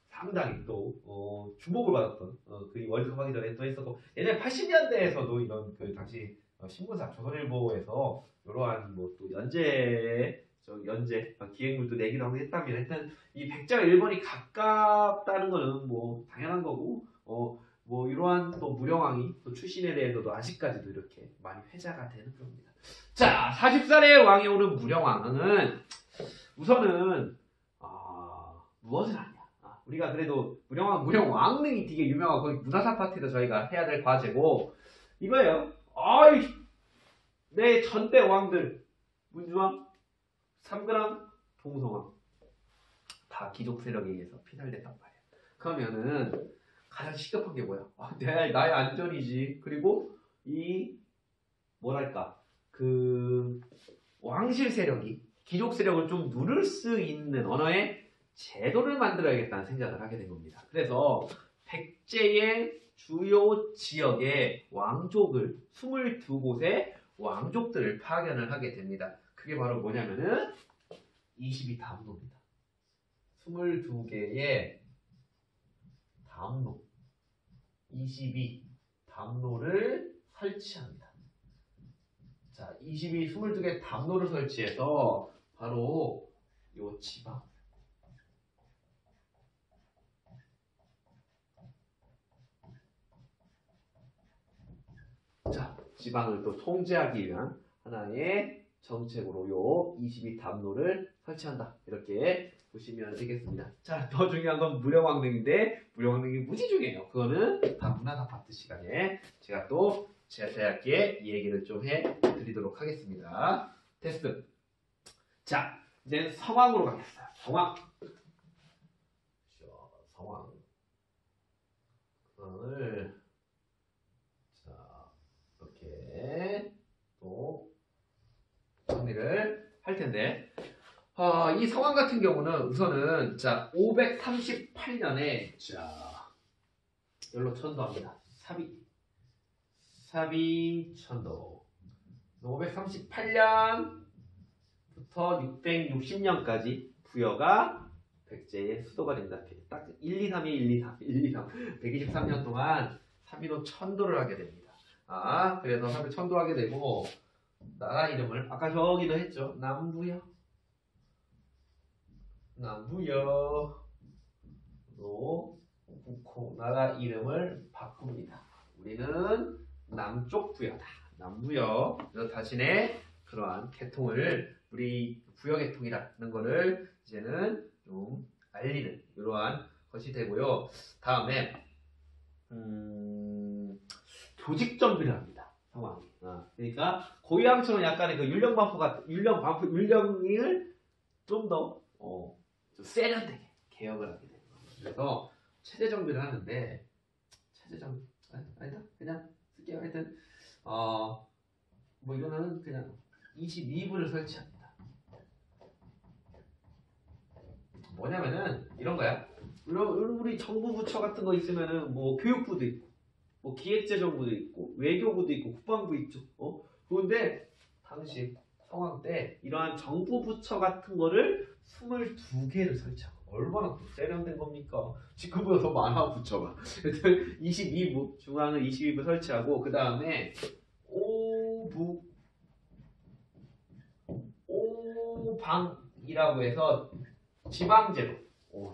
상당히 또 주목을 받았던 그 월드컵 하기 전에 또 했었고 예전에 80년대에서도 이런 그 당시 신문사 조선일보에서 이러한 또 연재 기획물도 내기도 하고 했다면 하여튼 이 백제와 일본이 가깝다는 거는 당연한 거고 뭐 이러한 또 무령왕이 또 출신에 대해서도 아직까지도 이렇게 많이 회자가 되는 겁니다. 자, 40살의 왕이 오른 무령왕은 우선은 무엇을 하냐? 우리가 그래도 무령왕릉이 되게 유명하고 거기 문화산 파티도 저희가 해야 될 과제고 이거예요. 내 전대 왕들 문주왕, 삼그랑, 동성왕 다 귀족 세력에 의해서 피살됐단 말이야. 그러면은 가장 시급한 게 뭐야? 나의 안전이지. 그리고 이 뭐랄까 그 왕실 세력이 귀족 세력을 좀 누를 수 있는 언어의 제도를 만들어야겠다는 생각을 하게 된 겁니다. 그래서 백제의 주요 지역의 왕족을 22곳의 왕족들을 파견을 하게 됩니다. 그게 바로 뭐냐면은 22담로입니다. 22개의 담로, 22담로를 설치합니다. 자, 22개 담로를 설치해서 바로 요 지방 지방을 또 통제하기 위한 하나의 정책으로 요 22담로를 설치한다. 이렇게 보시면 되겠습니다. 자, 더 중요한 건 무령왕릉인데 무령왕릉이 무지 중요해요. 그거는 다음 문화산 파트 시간에 제가 또 자세하게 이 얘기를 좀 해드리도록 하겠습니다. 테스트. 자, 이제 성왕으로 가겠어요. 성왕을 또 정리를 할 텐데 이 성왕 같은 경우는 우선은 자 538년에 자 연로천도합니다. 사비천도 538년부터 660년까지 부여가 백제의 수도가 됩니다. 딱 1, 2, 3이 1, 2, 3, 1, 2, 3 123년 동안 사비로 천도를 하게 됩니다. 그래서 사비 천도하게 되고 나라 이름을 아까 저기도 했죠. 남부여로 나라 이름을 바꿉니다. 우리는 남쪽 부여다. 남부여. 그래서 자신의 그러한 계통을 우리 부여 계통이라는 거를 이제는 좀 알리는 이러한 것이 되고요. 다음에 조직 정비를 합니다. 상황이. 그러니까 고유왕처럼 약간의 그 율령을 좀 더 좀 세련되게 개혁을 하게 됩니다. 그래서 체제 정비를 하는데 아니다 그냥 쓸게요. 하여튼 뭐 이거는 그냥 22부를 설치합니다. 뭐냐면은 이런 거야. 우리 정부 부처 같은 거 있으면은 뭐 교육부도 있고 뭐 기획재정부도 있고 외교부도 있고 국방부 있죠. 그런데 당시 성황 때 이러한 정부 부처 같은 거를 22개를 설치하고 얼마나 또 세련된 겁니까? 지금보다 더 많아 부처가. 22부 중앙을 22부 설치하고 그 다음에 오방이라고 해서 지방제도,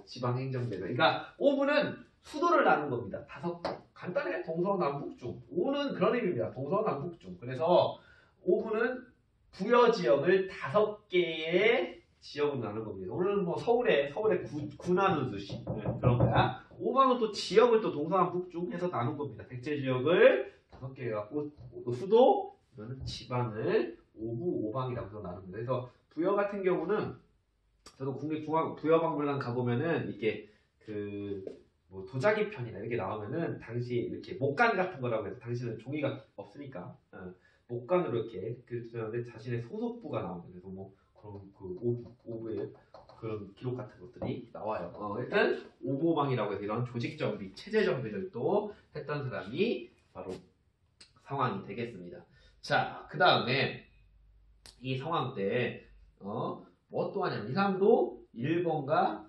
지방행정제도. 그러니까 오부는 수도를 나눈 겁니다. 5개. 간단해. 동서남북중. 오는 그런 의미입니다. 동서남북중. 그래서 오부는 부여지역을 5개의 지역으로 나눈 겁니다. 오늘은 뭐 서울에 구 나누듯이 그런 거야. 오방은 또 지역을 또 동서남북중 해서 나눈 겁니다. 백제 지역을 5개 해갖고 또 수도, 이거는 지방을 오부, 오방이라고 해서 나눕니다. 그래서 부여 같은 경우는 저도 국립중앙부여박물관 가보면은 이렇게 뭐 도자기 편이나 이렇게 나오면은 당시 이렇게 목간 같은 거라고 해서 당시는 종이가 없으니까 목간으로 이렇게 그런데 자신의 소속부가 나옵니다. 그래서 뭐 그런 오부의 그런 기록 같은 것들이 나와요. 일단 오보방이라고 해서 이런 조직 정비, 체제 정비를 또 했던 사람이 바로 성황이 되겠습니다. 자, 그 다음에 이 성황 때 뭐 또 하냐면 이 사람도 일본과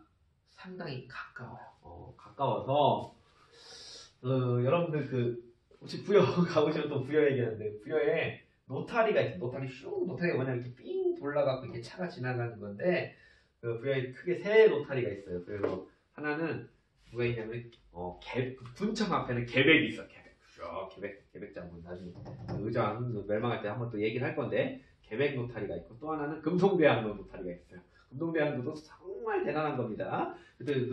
상당히 가까워요. 가까워서 여러분들 혹시 부여 가보시면 또 부여 얘기하는데 부여에 노타리가 있어요. 노타리가 뭐냐면 이렇게 삥 돌아가고 이렇게 차가 지나가는 건데 그 부여에 크게 세 노타리가 있어요. 그래서 하나는 누가 있냐면 군청 앞에는 계백이 있어. 계백 장군. 나중에 의장 멸망할 때 한번 또 얘기를 할 건데 계백 노타리가 있고 또 하나는 금동대왕 노타리가 있어요. 금동대왕도 정말 대단한 겁니다. 그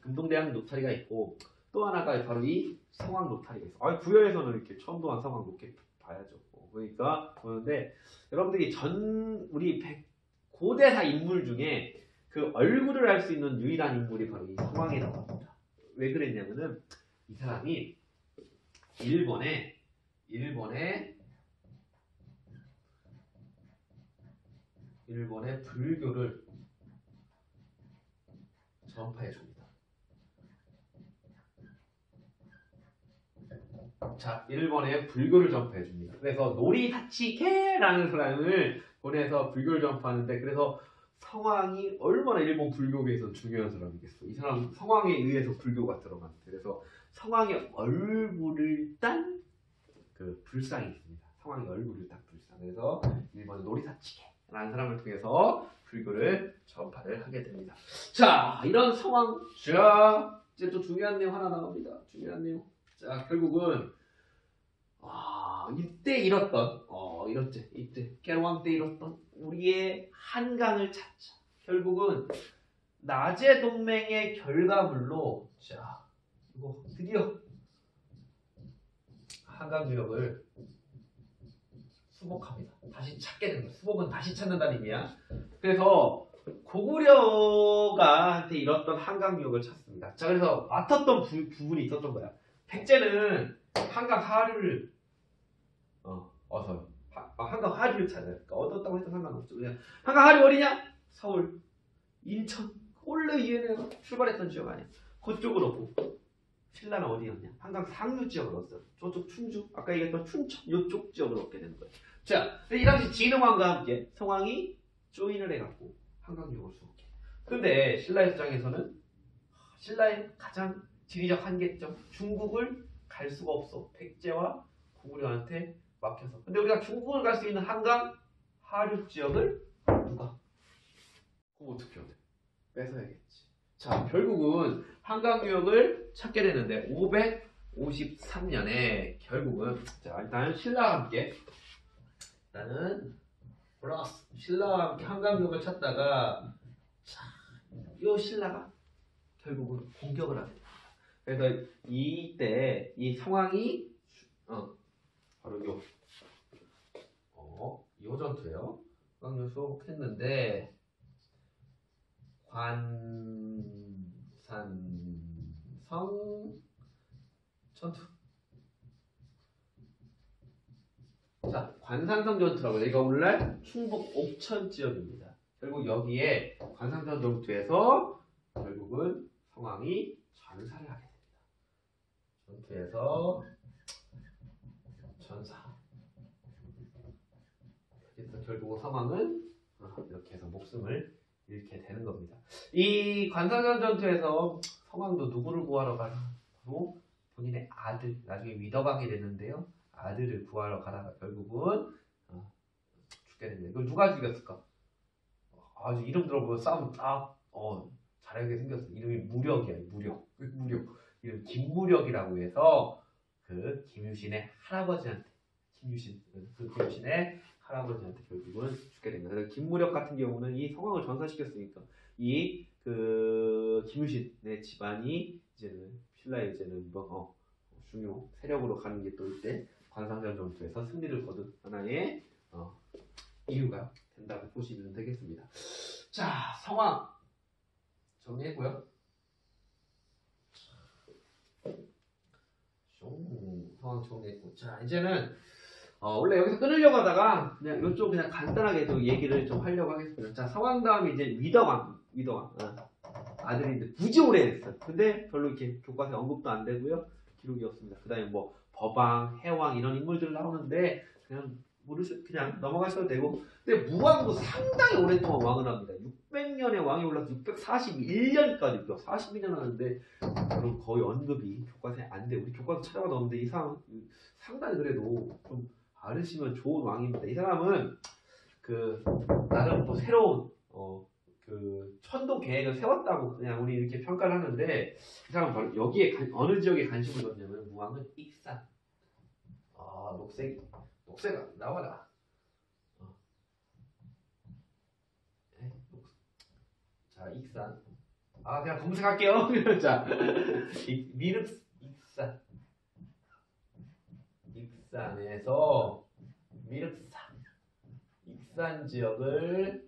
금동대왕 노타리가 있고 또 하나가 바로 이 성왕 노타리가 있어. 구열에서는 이렇게 처음 보는 성왕 높게 봐야죠. 그러니까 보는데 여러분들이 우리 고대사 인물 중에 그 얼굴을 알 수 있는 유일한 인물이 바로 이 성왕이라고 합니다. 왜 그랬냐면은 이 사람이 일본에 불교를 전파해 줍니다. 자, 일본에 불교를 전파해 줍니다. 그래서 노리타치케라는 사람을 보내서 불교를 전파하는데 그래서 성왕이 얼마나 일본 불교계에서 중요한 사람이겠어. 이 사람 성왕에 의해서 불교가 들어갔는데 그래서 성왕의 얼굴을 딴 그 불상이 있습니다. 성왕의 얼굴을 딴 불상. 그래서 일본 노리타치케라는 사람을 통해서 불교를 전파를 하게 됩니다. 자, 이런 성왕. 자, 이제 또 중요한 내용 하나 나옵니다. 중요한 내용. 자, 결국은 이때 잃었던 이때 개로왕 때 잃었던 우리의 한강을 찾자. 결국은 나제 동맹의 결과물로 자, 이거 드디어 한강유역을 수복합니다. 다시 찾게 된다. 수복은 다시 찾는다는 의미야. 그래서 고구려가한테 잃었던 한강유역을 찾습니다. 자, 그래서 맡았던 부분이 있었던 거야. 백제는 한강 하류를 한강 하류를 찾아요. 그러니까 얻었다고 해도 상관없죠. 그냥 한강 하류 어디냐? 서울, 인천, 원래 이해내가 출발했던 지역 아니야. 그쪽으로 오고 신라는 어디였냐? 한강 상류 지역을 얻었어요. 저쪽 충주, 아까 얘기했던 춘천 이쪽 지역을 얻게 되는 거예요. 자, 이 당시 진흥왕과 함께 성왕이 조인을 해갖고 한강유역을 수복해. 근데 신라의 주장에서는 신라의 가장 지리적 한계점 중국을 갈 수가 없어. 백제와 고구려한테 막혀서. 근데 우리가 중국을 갈 수 있는 한강 하류 지역을 누가? 그럼 어떻게 해야 돼? 뺏어야겠지. 자, 결국은 한강유역을 찾게 되는데 553년에 결국은 자, 일단 신라와 함께 신라와 함께 한강유역을 찾다가 자, 이 신라가 결국은 공격을 하게 됩니다. 그래서 이때 이 상황이 바로 요 전투예요. 한강유역 했는데 관산성 전투. 자, 관산성 전투라고 여기가 오늘날 충북 옥천 지역입니다. 결국 여기에 관산성 전투에서 결국은 성왕이 전사를 하게 됩니다. 전투에서 전사. 그래서 결국은 성왕은 이렇게 해서 목숨을 잃게 되는 겁니다. 이 관산성 전투에서 성왕도 누구를 구하러 가나? 바로 본인의 아들, 나중에 위덕왕이 됐는데요. 아들을 구하러 가다가 결국은 죽게 됩니다. 이걸 누가 죽였을까? 아주 이름 들어보면 싸움 딱 잘하게 생겼어. 이름이 무력이야. 무력. 이름 김무력이라고 해서 그 김유신의 할아버지한테 김유신의 할아버지한테 결국은 죽게 됩니다. 그래서 김무력 같은 경우는 이 성왕을 전사시켰으니까 이 김유신의 집안이 이제는 신라의 이제는 중요 세력으로 가는 게 또 이때 관상전 전투에서 승리를 거둔 하나의 이유가 된다고 보시면 되겠습니다. 자, 성왕 정리했고요. 성왕 정리했고, 자 이제는 원래 여기서 끊으려고 하다가 그냥 이쪽 그냥 간단하게 또 얘기를 좀 하려고 하겠습니다. 자, 성왕 다음에 이제 위덕왕 아들이 이제 무지 오래 됐어요. 근데 별로 이렇게 교과서에 언급도 안 되고요. 기록이 없습니다. 그 다음에 뭐 법왕, 해왕 이런 인물들 나오는데 그냥 그냥 넘어가셔도 되고. 근데 무왕도 상당히 오랫동안 왕을 합니다. 600년의 왕이 올라서 641년까지 42년 하는데 그럼 거의 언급이 교과서에 안 돼. 우리 교과서 찾아봐도 없는데 이 사람 상당히 그래도 좀 알으시면 좋은 왕입니다. 이 사람은 나름 또 새로운 그 천도 계획을 세웠다고 그냥 우리 이렇게 평가를 하는데 그 사람은 바로 여기에 어느 지역에 관심을 뒀냐면 무왕은 익산. 아 녹색 나와라. 자 익산. 아 그냥 검색할게요. 자 익산에서 익산 지역을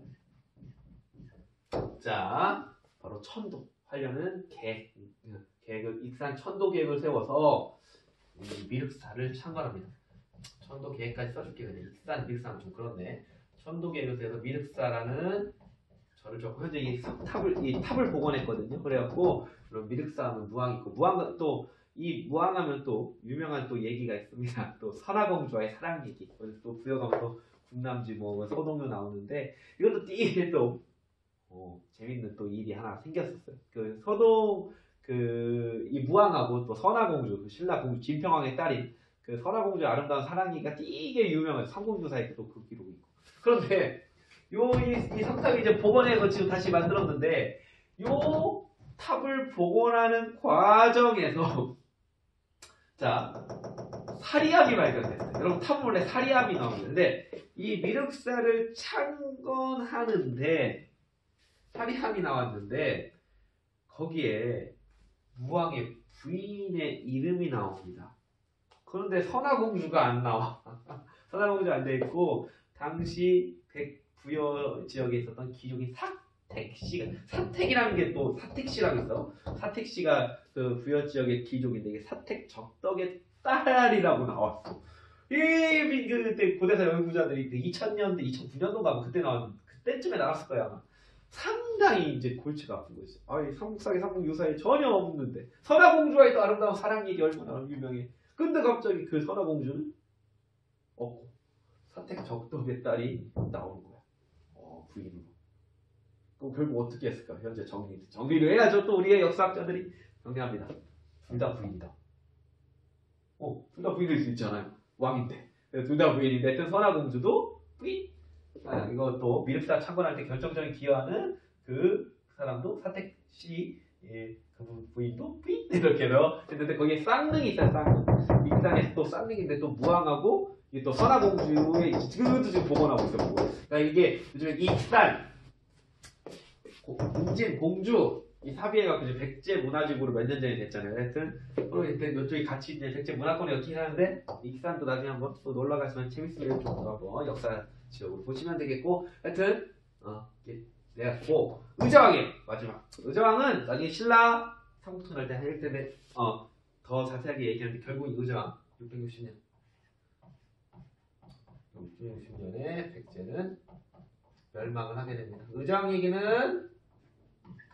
자 바로 천도 하려는 계획을 익산 천도 계획을 세워서 이 미륵사를 창건합니다. 천도 계획까지 써줄게요. 익산은 좀 그렇네. 천도 계획을 세워서 미륵사라는 저를 줬고 현재 이 탑을 복원했거든요. 그래갖고 그럼 미륵사하면 무왕 있고 무왕은 또 이 무왕하면 또 유명한 또 얘기가 있습니다. 또 선화공주와의 사랑 얘기. 또 부여가면 또 국남지 뭐 서동요 나오는데 이것도 띠게 또 재밌는 또 일이 하나 생겼었어요. 그 서동 이 무왕하고 또 선화공주 그 신라 공주 진평왕의 딸인 그 선화공주의 아름다운 사랑 얘기가 띠게 유명한 삼공주사에 또 그 기록이 있고. 그런데 이 석탑이 이제 복원해서 지금 다시 만들었는데 요 탑을 복원하는 과정에서 자 사리암이 발견됐어요. 여러분 탑 원래 사리암이 나오는데 이 미륵사를 창건하는데 사리암이 나왔는데 거기에 무왕의 부인의 이름이 나옵니다. 그런데 선화공주가 안 나와. 선화공주 안 돼 있고 당시 부여 지역에 있었던 귀족인 사택이라는 게 또 사택씨라고 있어. 사택씨가 그 부여 지역의 귀족인데 이게 사택 적덕의 딸이라고 나왔어. 그때 고대사 연구자들이 2000년대, 2009년도인가 그때 나왔는데 그때쯤에 나왔을 거야 아마. 상당히 이제 골치가 아픈 거지. 아이 삼국사기 삼국유사에 전혀 없는데 선화공주와의 또 아름다운 사랑 얘기 얼마나 유명해. 근데 갑자기 그 선화공주는 없고 사택 적덕의 딸이 나오는 거야. 부인으로. 그럼 결국 어떻게 했을까? 현재 정리를 해야죠. 또 우리의 역사학자들이 정리합니다. 둘 다 부인이다. 둘 다 부인일 수 있잖아요. 왕인데. 둘 다 부인인데 하여튼 선화공주도 부인. 이것도 미륵사 창건할 때 결정적인 기여하는 그 사람도 사택씨 그 부인도 부인 이렇게 넣어. 근데 거기에 쌍릉이 있어요. 쌍릉. 익산에 또 쌍릉인데 또 무왕하고 이게 또 선화공주의 지금도 지금 복원하고 있어. 그러니까 이게 요즘에 익산 공진 공주 이 사비해갖고 이제 백제 문화지구로 몇 년 전에 됐잖아요. 하여튼 그때 이쪽이 같이 이제 백제 문화권에 엮이긴 하는데 익산도 나중에 한번 또 놀러 가시면 재밌으면 좀 한번 역사 지역으로 보시면 되겠고 하여튼 내가 꼭 의자왕의 마지막 의자왕은 나중에 신라 삼국통 할 때 할 텐데 더 자세하게 얘기하는데 결국 의자왕 660년 660년에 백제는 멸망을 하게 됩니다. 의자왕 얘기는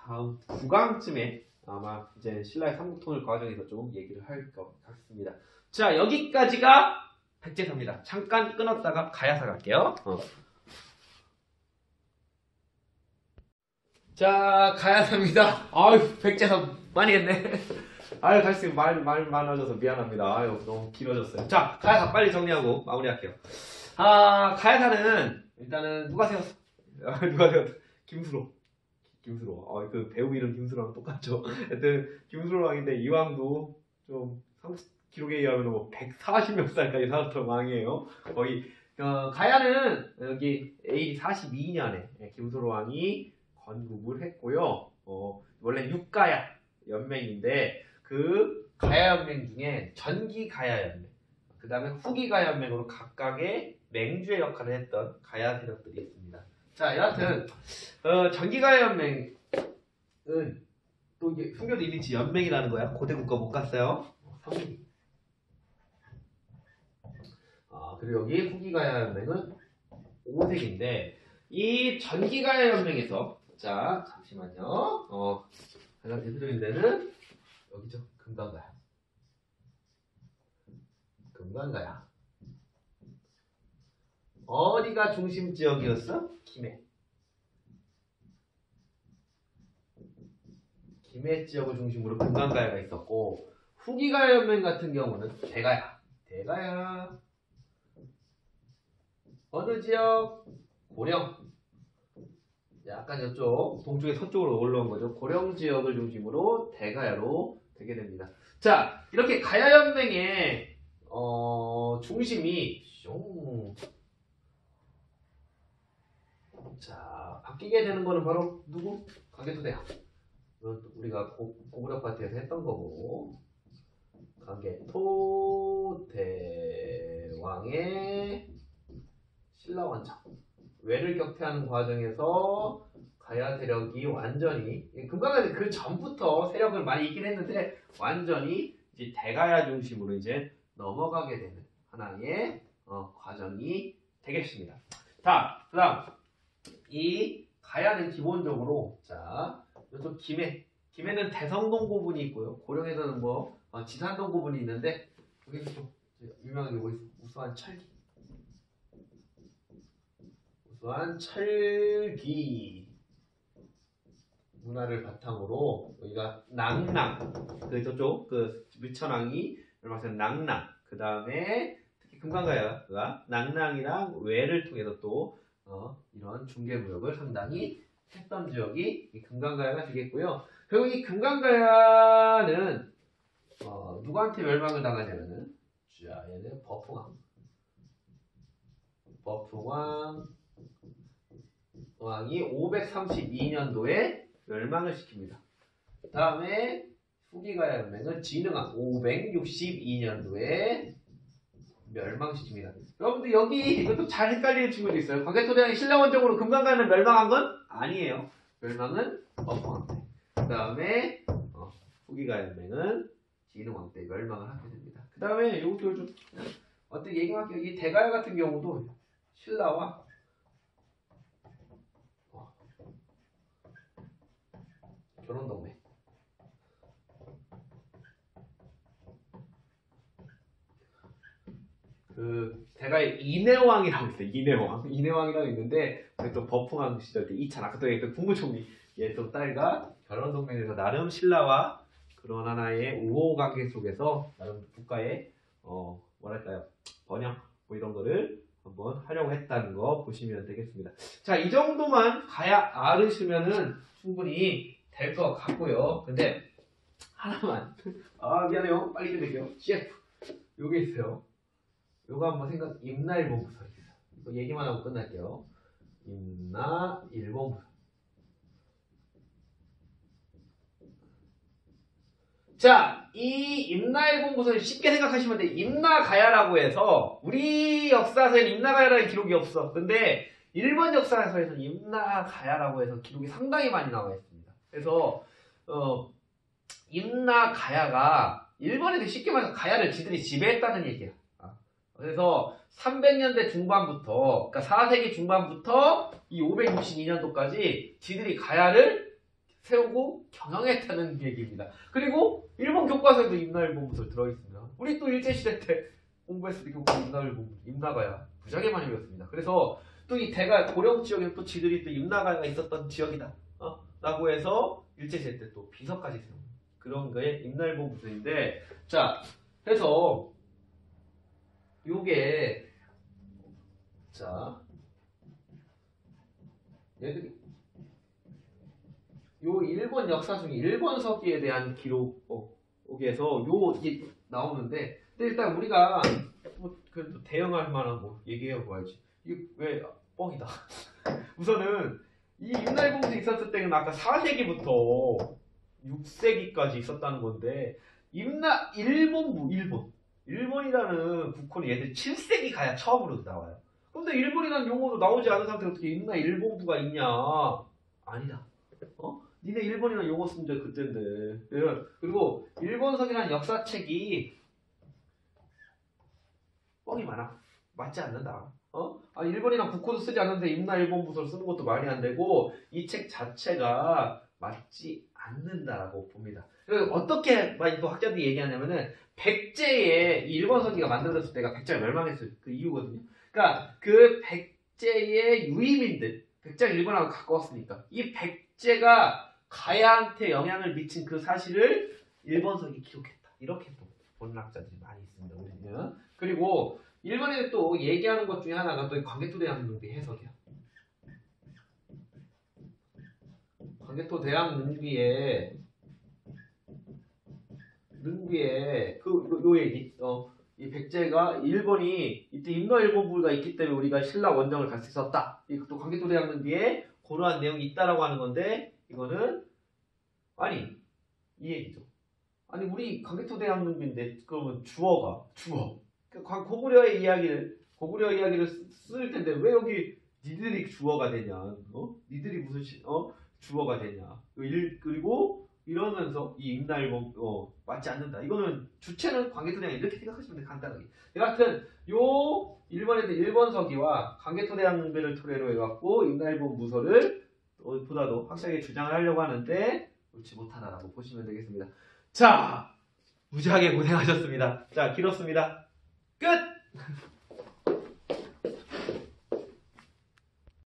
다음 9강쯤에 아마 이제 신라의 삼국통일 과정에서 좀 얘기를 할 것 같습니다. 자 여기까지가 백제사입니다. 잠깐 끊었다가 가야사 갈게요. 자 가야사입니다. 아유 백제사 많이 했네. 아유 갈수록 말 많아져서 미안합니다. 아유 너무 길어졌어요. 자 가야사 빨리 정리하고 마무리할게요. 가야사는 일단은 누가 세웠어? 누가 세웠어? 김수로. 그 배우 이름 김수로랑 똑같죠. 하여튼 김수로 왕인데 이 왕도 좀 기록에 의하면 뭐 140몇 살까지 살았던 왕이에요. 거의 가야는 여기 AD 42년에 김수로 왕이 건국을 했고요. 원래 육가야 연맹인데 그 가야 연맹 중에 전기 가야 연맹, 그 다음에 후기 가야 연맹으로 각각의 맹주의 역할을 했던 가야 세력들이 있습니다. 자, 여하튼 전기가야 연맹은 또 이게 숨겨도 있는지 연맹이라는 거야. 고대 국가 못 갔어요. 그리고 여기 후기가야 연맹은 5색인데 이 전기가야 연맹에서 자 잠시만요. 가장 대표적인 데는 여기죠. 금강가야. 어디가 중심 지역이었어? 김해 지역을 중심으로 금강가야가 있었고 후기가야 연맹 같은 경우는 대가야. 어느 지역? 고령. 약간 이쪽 동쪽에 서쪽으로 올라온 거죠. 고령 지역을 중심으로 대가야로 되게 됩니다. 자, 이렇게 가야연맹의 중심이 자 바뀌게 되는 거는 바로 누구? 광개토대왕. 우리가 고구려 파트에서 했던 거고 광개토대왕의 신라원정 외를 격퇴하는 과정에서 가야 세력이 완전히 금강은 그 전부터 세력을 많이 있긴 했는데 완전히 이제 대가야 중심으로 이제 넘어가게 되는 하나의 과정이 되겠습니다. 자, 그다음 이 가야는 기본적으로 자 이쪽 김해는 대성동 고분이 있고요. 고령에서는 뭐 지산동 고분이 있는데 여기서 좀 유명한 게 뭐 있어? 우수한 철기 문화를 바탕으로 여기가 낭랑 그 저쪽 그 밀천왕이 멸망한 낭랑 그 다음에 특히 금강가야가 낭랑이랑 외를 통해서 또 이런 중개무역을 상당히 했던 지역이 이 금강가야가 되겠고요. 그리고 이 금강가야는 누구한테 멸망을 당하냐면은 자 얘는 버풍왕 왕이 532년도에 멸망을 시킵니다. 그 다음에 후기가야 연맹은 진흥왕 562년도에 멸망시킵니다. 여러분들 여기 이것도 잘 헷갈리는 친구도 있어요. 광개토대왕이 신라원적으로 금강가야는 멸망한 건 아니에요. 멸망은 버풍왕 때. 그 다음에 후기가야 연맹은 진흥왕 때 멸망을 하게 됩니다. 그 다음에 이것도 좀 어떻게 얘기만 할게요. 이 대가야 같은 경우도 신라와 결혼동맹 그 대가의 인해왕이라고 있어요. 인해왕이라고 있는데 또 버풍왕 시절 때 2차 아까 그 국무총리 얘또 딸과 결혼동맹에서 나름 신라와 그런 하나의 우호 관계 속에서 나름 국가의 뭐랄까요 번영 뭐 이런 거를 한번 하려고 했다는 거 보시면 되겠습니다. 자, 이 정도만 알으시면은 충분히 될 것 같고요. 근데 하나만 미안해요. 빨리 드릴게요. CF 요게 있어요. 요거 한번 임나일본부설 있어요. 이거 얘기만 하고 끝날게요. 임나일본부설. 자, 이 임나일본부설 쉽게 생각하시면 돼요. 임나가야라고 해서 우리 역사서에는 임나가야라는 기록이 없어. 근데 일본 역사서에서는 임나가야라고 해서 기록이 상당히 많이 나와 있습니다. 그래서 임나가야가 일본에도 쉽게 말해서 가야를 지들이 지배했다는 얘기야. 그래서 300년대 중반부터 그러니까 4세기 중반부터 이 562년도까지 지들이 가야를 세우고 경영했다는 얘기입니다. 그리고 일본 교과서에도 임나일본부설 들어있습니다. 우리 또 일제시대 때 공부했을 때 교과 임나가야 무지하게 많이 배웠습니다. 그래서 또 이 대가 고령 지역에 또 지들이 또 임나가야가 있었던 지역이다 라고 해서 일제시대 때 또 비서까지 세운 그런 거에 임나일본부설인데 자 해서 요게 자 얘들이 요 일본 역사 중에 일본 서기에 대한 기록에서 이게 나오는데 근데 일단 우리가 뭐 그래도 대응할 만한 뭐 얘기해 봐야지. 이게 왜 뻥이다. 우선은 이 임나일본부설이 있었을 때는 아까 4세기부터 6세기까지 있었다는 건데 일본이라는 국호는 얘들 7세기 가야 처음으로 나와요. 근데 일본이라는 용어도 나오지 않은 상태에 어떻게 임나일본부가 있냐? 아니다. 니네 일본이라는 용어 쓴 게 그때인데. 그리고 일본서기라는 역사책이 뻥이 많아. 맞지 않는다. 일본이랑 국호도 쓰지 않는데 임나일본부설 쓰는 것도 말이 안 되고 이 책 자체가 맞지 않는다라고 봅니다. 어떻게 또 학자들이 얘기하냐면은 백제의 이 일본 서기가 만들어졌을 때가 백제가 멸망했을 그 이유거든요. 그러니까 그 백제의 유의민들, 백제가 일본하고 가까웠으니까 이 백제가 가야한테 영향을 미친 그 사실을 일본 서기에 기록했다. 이렇게 또 보는 학자들이 많이 있습니다. 우리는. 그리고 일본에 또 얘기하는 것 중에 하나가 또 광개토대왕 놈의 해석이야. 광개토 대학 능비에 요 얘기 이 백제가 일본이 이때 임노일본부가 있기 때문에 우리가 신라 원정을 갈 수 있었다. 또 광개토 대학 능비에 그러한 내용이 있다라고 하는 건데 이거는 아니 이 얘기죠. 아니 우리 광개토 대학 능비인데 그러면 주어 고구려 이야기를 쓸 텐데 왜 여기 니들이 주어가 되냐? 니들이 무슨 주어가 되냐? 그리고 이러면서 이 임나일본 맞지 않는다. 이거는 주체는 광개토 대학 이렇게 생각하시면 돼 간단하게. 여하튼 요 일본에 대한 일본서기와 광개토 대학 능비를 토대로 해갖고 임나일본 무서를 보다도 확실하게 주장을 하려고 하는데 옳지 못하다라고 보시면 되겠습니다. 자, 무지하게 고생하셨습니다. 자, 길었습니다. 끝!